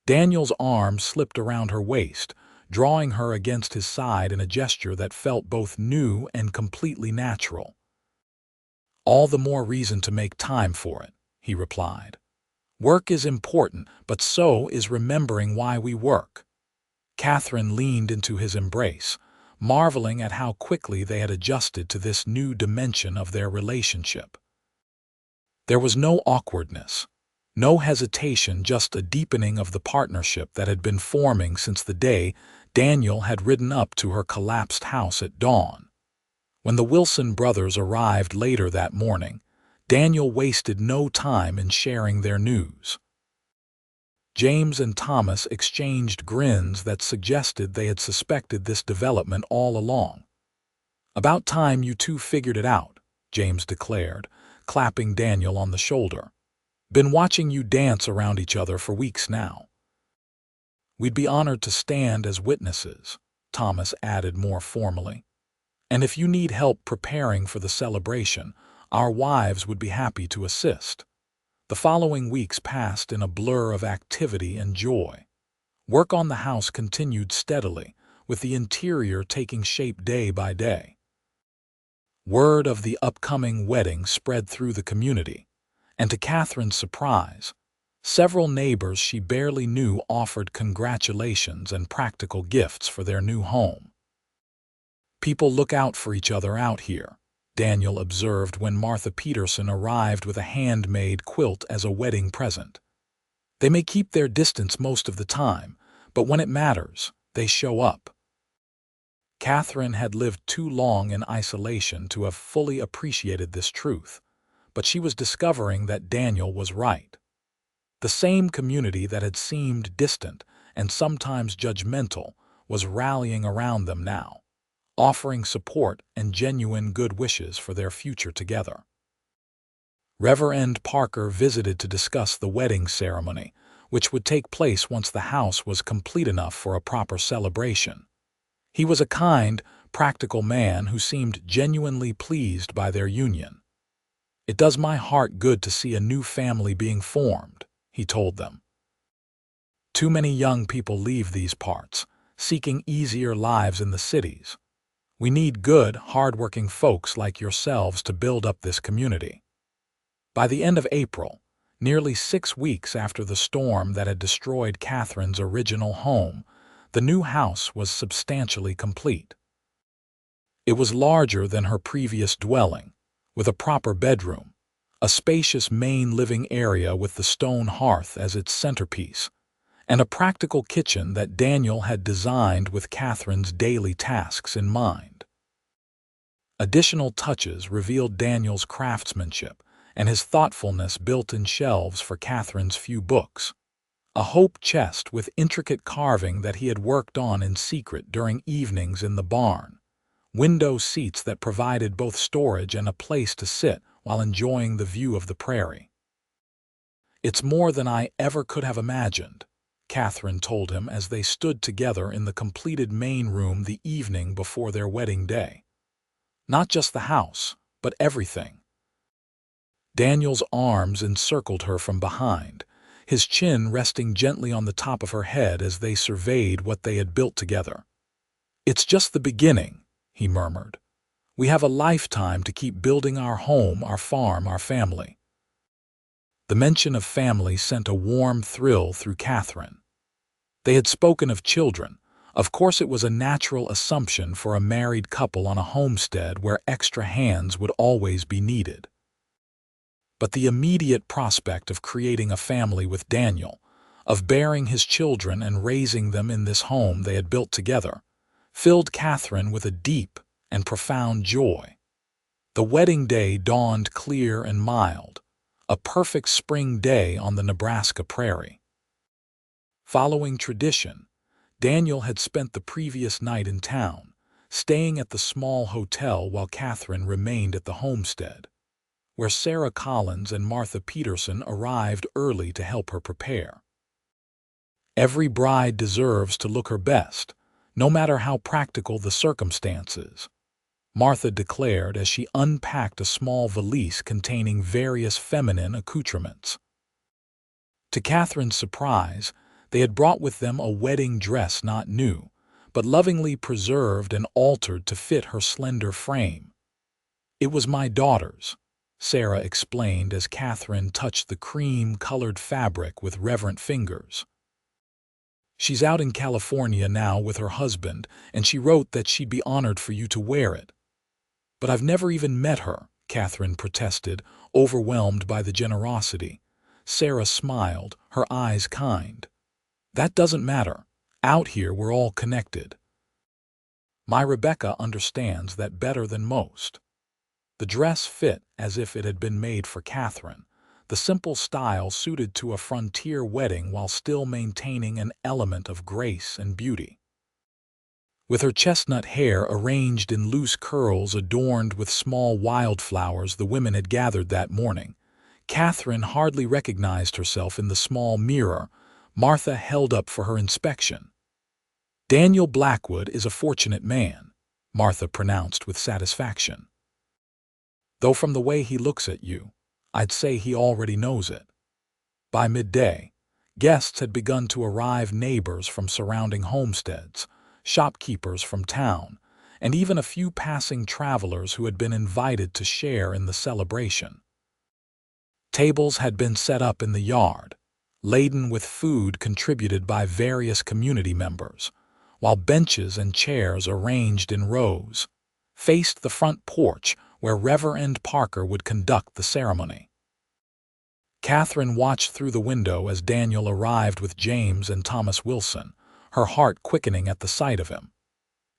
Daniel's arm slipped around her waist, drawing her against his side in a gesture that felt both new and completely natural. "All the more reason to make time for it," he replied. "Work is important, but so is remembering why we work." Katherine leaned into his embrace, marveling at how quickly they had adjusted to this new dimension of their relationship. There was no awkwardness, no hesitation, just a deepening of the partnership that had been forming since the day Daniel had ridden up to her collapsed house at dawn. When the Wilson brothers arrived later that morning, Daniel wasted no time in sharing their news. James and Thomas exchanged grins that suggested they had suspected this development all along. "About time you two figured it out," James declared, clapping Daniel on the shoulder. "Been watching you dance around each other for weeks now." "We'd be honored to stand as witnesses," Thomas added more formally. "And if you need help preparing for the celebration, our wives would be happy to assist." The following weeks passed in a blur of activity and joy. Work on the house continued steadily, with the interior taking shape day by day. Word of the upcoming wedding spread through the community, and to Katherine's surprise, several neighbors she barely knew offered congratulations and practical gifts for their new home. People look out for each other out here, Daniel observed when Martha Peterson arrived with a handmade quilt as a wedding present. They may keep their distance most of the time, but when it matters, they show up. Katherine had lived too long in isolation to have fully appreciated this truth, but she was discovering that Daniel was right. The same community that had seemed distant and sometimes judgmental was rallying around them now, offering support and genuine good wishes for their future together. Reverend Parker visited to discuss the wedding ceremony, which would take place once the house was complete enough for a proper celebration. He was a kind, practical man who seemed genuinely pleased by their union. "It does my heart good to see a new family being formed," he told them. "Too many young people leave these parts, seeking easier lives in the cities. We need good, hard-working folks like yourselves to build up this community." By the end of April, nearly 6 weeks after the storm that had destroyed Katherine's original home, the new house was substantially complete. It was larger than her previous dwelling, with a proper bedroom, a spacious main living area with the stone hearth as its centerpiece, and a practical kitchen that Daniel had designed with Katherine's daily tasks in mind. Additional touches revealed Daniel's craftsmanship and his thoughtfulness: built-in shelves for Katherine's few books, a hope chest with intricate carving that he had worked on in secret during evenings in the barn, window seats that provided both storage and a place to sit while enjoying the view of the prairie. "It's more than I ever could have imagined," Katherine told him as they stood together in the completed main room the evening before their wedding day. "Not just the house, but everything." Daniel's arms encircled her from behind, his chin resting gently on the top of her head as they surveyed what they had built together. "It's just the beginning," he murmured. "We have a lifetime to keep building our home, our farm, our family." The mention of family sent a warm thrill through Katherine. They had spoken of children. Of course, it was a natural assumption for a married couple on a homestead where extra hands would always be needed. But the immediate prospect of creating a family with Daniel, of bearing his children and raising them in this home they had built together, filled Katherine with a deep and profound joy. The wedding day dawned clear and mild, a perfect spring day on the Nebraska prairie. Following tradition, Daniel had spent the previous night in town, staying at the small hotel while Katherine remained at the homestead, where Sarah Collins and Martha Peterson arrived early to help her prepare. "Every bride deserves to look her best, no matter how practical the circumstances," Martha declared as she unpacked a small valise containing various feminine accoutrements. To Katherine's surprise, they had brought with them a wedding dress not new, but lovingly preserved and altered to fit her slender frame. "It was my daughter's," Sarah explained as Katherine touched the cream-colored fabric with reverent fingers. "She's out in California now with her husband, and she wrote that she'd be honored for you to wear it." "But I've never even met her," Katherine protested, overwhelmed by the generosity. Sarah smiled, her eyes kind. "That doesn't matter. Out here we're all connected. My Rebecca understands that better than most." The dress fit as if it had been made for Katherine, the simple style suited to a frontier wedding while still maintaining an element of grace and beauty. With her chestnut hair arranged in loose curls adorned with small wildflowers the women had gathered that morning, Katherine hardly recognized herself in the small mirror Martha held up for her inspection. "Daniel Blackwood is a fortunate man," Martha pronounced with satisfaction. "Though from the way he looks at you, I'd say he already knows it." By midday, guests had begun to arrive: neighbors from surrounding homesteads, shopkeepers from town, and even a few passing travelers who had been invited to share in the celebration. Tables had been set up in the yard, laden with food contributed by various community members, while benches and chairs arranged in rows faced the front porch where Reverend Parker would conduct the ceremony. Katherine watched through the window as Daniel arrived with James and Thomas Wilson, her heart quickening at the sight of him.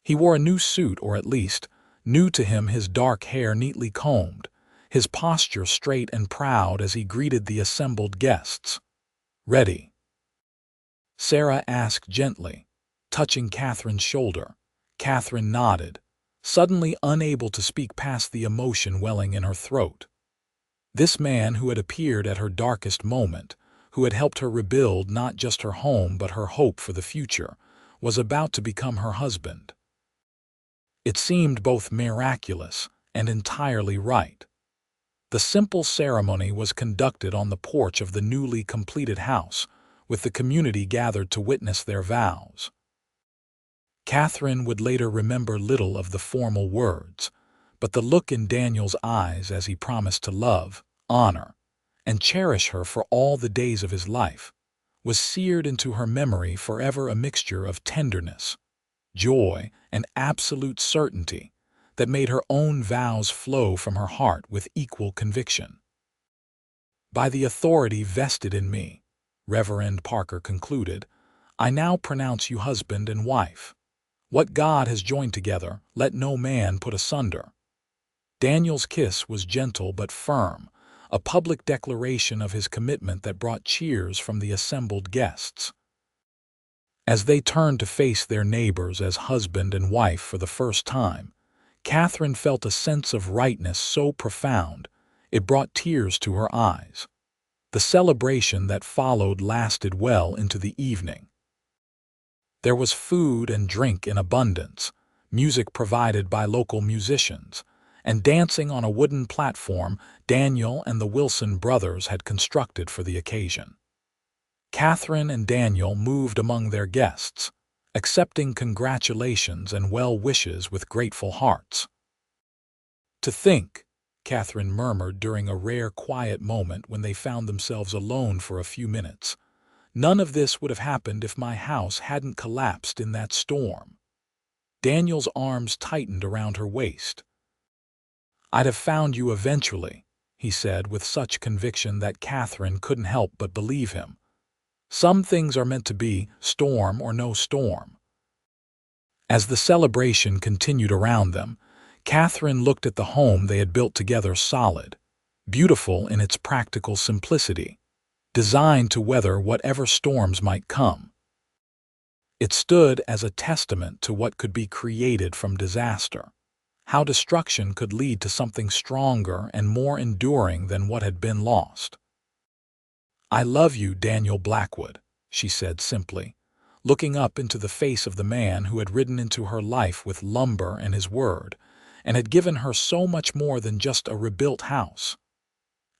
He wore a new suit, or at least, new to him, his dark hair neatly combed, his posture straight and proud as he greeted the assembled guests. "Ready?" Sarah asked gently, touching Katherine's shoulder. Katherine nodded, suddenly unable to speak past the emotion welling in her throat. This man who had appeared at her darkest moment, who had helped her rebuild not just her home but her hope for the future, was about to become her husband. It seemed both miraculous and entirely right. The simple ceremony was conducted on the porch of the newly completed house, with the community gathered to witness their vows. Katherine would later remember little of the formal words, but the look in Daniel's eyes as he promised to love, honor, and cherish her for all the days of his life was seared into her memory forever, a mixture of tenderness, joy, and absolute certainty that made her own vows flow from her heart with equal conviction. "By the authority vested in me," Reverend Parker concluded, "I now pronounce you husband and wife. What God has joined together, let no man put asunder." Daniel's kiss was gentle but firm, a public declaration of his commitment that brought cheers from the assembled guests. As they turned to face their neighbors as husband and wife for the first time, Katherine felt a sense of rightness so profound it brought tears to her eyes. The celebration that followed lasted well into the evening. There was food and drink in abundance, music provided by local musicians, and dancing on a wooden platform Daniel and the Wilson brothers had constructed for the occasion. Katherine and Daniel moved among their guests, accepting congratulations and well wishes with grateful hearts. "To think," Katherine murmured during a rare quiet moment when they found themselves alone for a few minutes, "none of this would have happened if my house hadn't collapsed in that storm." Daniel's arms tightened around her waist. "I'd have found you eventually," he said with such conviction that Katherine couldn't help but believe him. "Some things are meant to be, storm or no storm." As the celebration continued around them, Katherine looked at the home they had built together, solid, beautiful in its practical simplicity, designed to weather whatever storms might come. It stood as a testament to what could be created from disaster, how destruction could lead to something stronger and more enduring than what had been lost. "I love you, Daniel Blackwood," she said simply, looking up into the face of the man who had ridden into her life with lumber and his word, and had given her so much more than just a rebuilt house.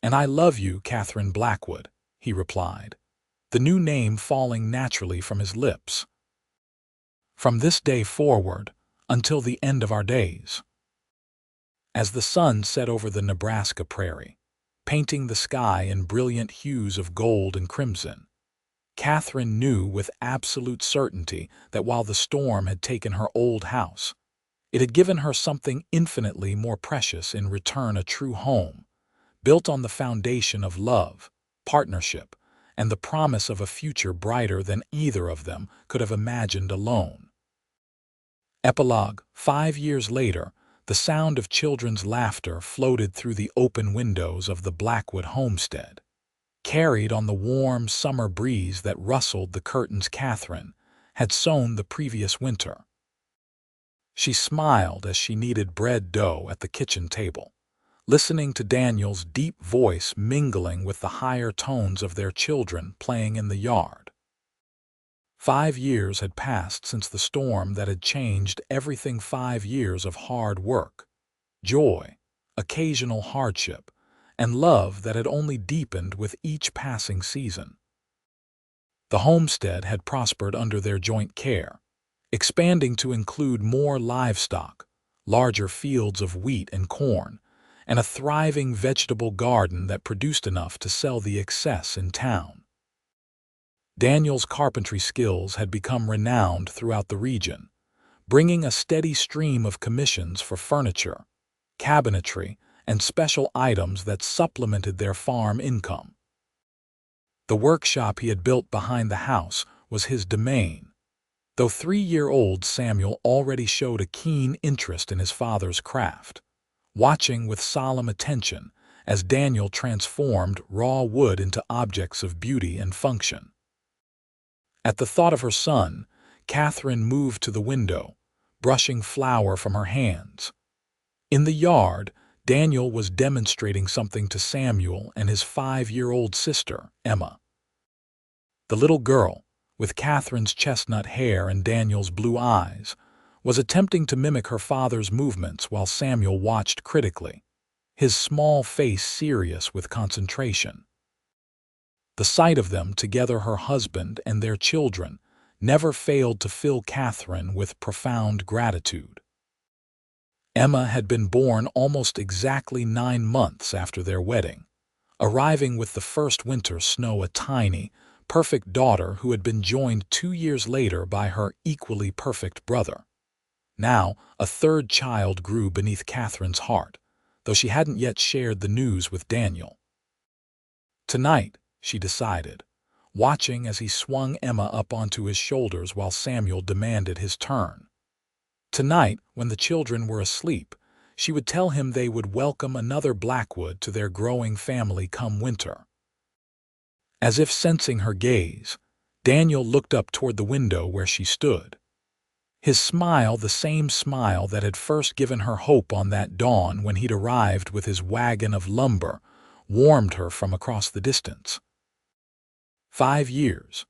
"And I love you, Katherine Blackwood," he replied, the new name falling naturally from his lips. "From this day forward, until the end of our days." As the sun set over the Nebraska prairie, painting the sky in brilliant hues of gold and crimson, Katherine knew with absolute certainty that while the storm had taken her old house, it had given her something infinitely more precious in return, a true home, built on the foundation of love, partnership, and the promise of a future brighter than either of them could have imagined alone. Epilogue. 5 years later, the sound of children's laughter floated through the open windows of the Blackwood homestead. Carried on the warm summer breeze that rustled the curtains Katherine had sewn the previous winter. She smiled as she kneaded bread dough at the kitchen table, listening to Daniel's deep voice mingling with the higher tones of their children playing in the yard. 5 years had passed since the storm that had changed everything. 5 years of hard work, joy, occasional hardship, and love that had only deepened with each passing season. The homestead had prospered under their joint care, expanding to include more livestock, larger fields of wheat and corn, and a thriving vegetable garden that produced enough to sell the excess in town. Daniel's carpentry skills had become renowned throughout the region, bringing a steady stream of commissions for furniture, cabinetry, and special items that supplemented their farm income. The workshop he had built behind the house was his domain, though 3-year-old Samuel already showed a keen interest in his father's craft, watching with solemn attention as Daniel transformed raw wood into objects of beauty and function. At the thought of her son, Katherine moved to the window, brushing flour from her hands. In the yard, Daniel was demonstrating something to Samuel and his 5-year-old sister, Emma. The little girl, with Katherine's chestnut hair and Daniel's blue eyes, was attempting to mimic her father's movements while Samuel watched critically, his small face serious with concentration. The sight of them, together her husband and their children, never failed to fill Katherine with profound gratitude. Emma had been born almost exactly 9 months after their wedding, arriving with the first winter snow, a tiny, perfect daughter who had been joined 2 years later by her equally perfect brother. Now, a third child grew beneath Katherine's heart, though she hadn't yet shared the news with Daniel. Tonight, she decided, watching as he swung Emma up onto his shoulders while Samuel demanded his turn. Tonight, when the children were asleep, she would tell him they would welcome another Blackwood to their growing family come winter. As if sensing her gaze, Daniel looked up toward the window where she stood. His smile, the same smile that had first given her hope on that dawn when he'd arrived with his wagon of lumber, warmed her from across the distance. 5 years,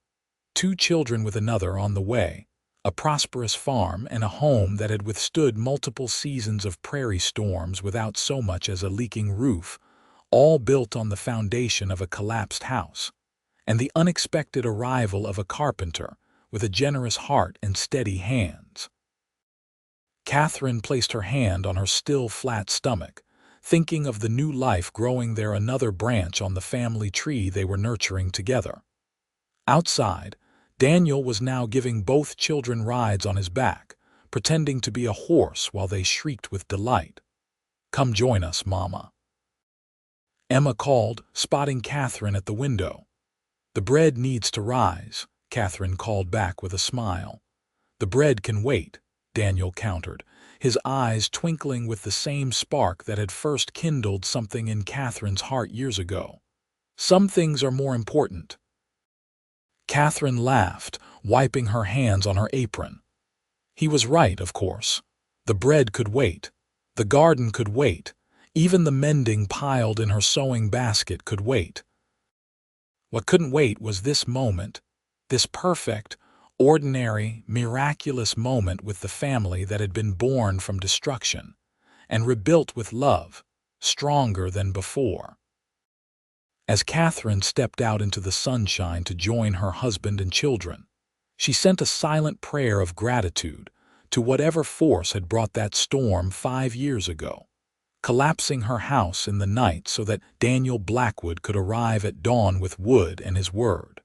2 children with another on the way, a prosperous farm, and a home that had withstood multiple seasons of prairie storms without so much as a leaking roof, all built on the foundation of a collapsed house, and the unexpected arrival of a carpenter with a generous heart and steady hands. Katherine placed her hand on her still flat stomach, thinking of the new life growing there, another branch on the family tree they were nurturing together. Outside, Daniel was now giving both children rides on his back, pretending to be a horse while they shrieked with delight. "Come join us, Mama," Emma called, spotting Katherine at the window. "The bread needs to rise," Katherine called back with a smile. "The bread can wait," Daniel countered, his eyes twinkling with the same spark that had first kindled something in Katherine's heart years ago. "Some things are more important." Katherine laughed, wiping her hands on her apron. He was right, of course. The bread could wait. The garden could wait. Even the mending piled in her sewing basket could wait. What couldn't wait was this moment, this perfect, ordinary, miraculous moment with the family that had been born from destruction and rebuilt with love, stronger than before. As Katherine stepped out into the sunshine to join her husband and children, she sent a silent prayer of gratitude to whatever force had brought that storm 5 years ago, collapsing her house in the night so that Daniel Blackwood could arrive at dawn with wood and his word.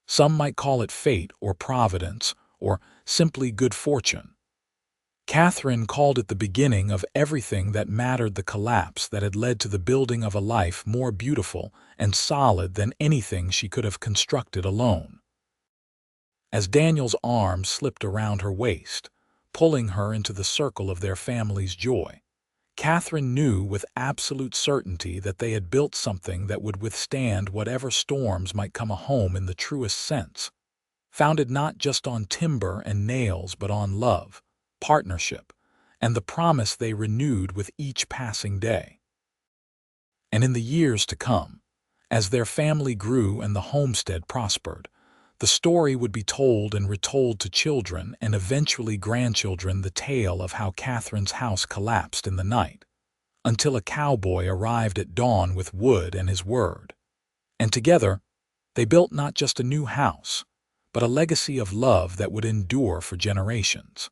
Some might call it fate or providence or simply good fortune. Katherine called it the beginning of everything that mattered, the collapse that had led to the building of a life more beautiful and solid than anything she could have constructed alone. As Daniel's arms slipped around her waist, pulling her into the circle of their family's joy, Katherine knew with absolute certainty that they had built something that would withstand whatever storms might come, a home in the truest sense, founded not just on timber and nails but on love, partnership, and the promise they renewed with each passing day. And in the years to come, as their family grew and the homestead prospered, the story would be told and retold to children and eventually grandchildren, the tale of how Katherine's house collapsed in the night, until a cowboy arrived at dawn with wood and his word. And together, they built not just a new house, but a legacy of love that would endure for generations.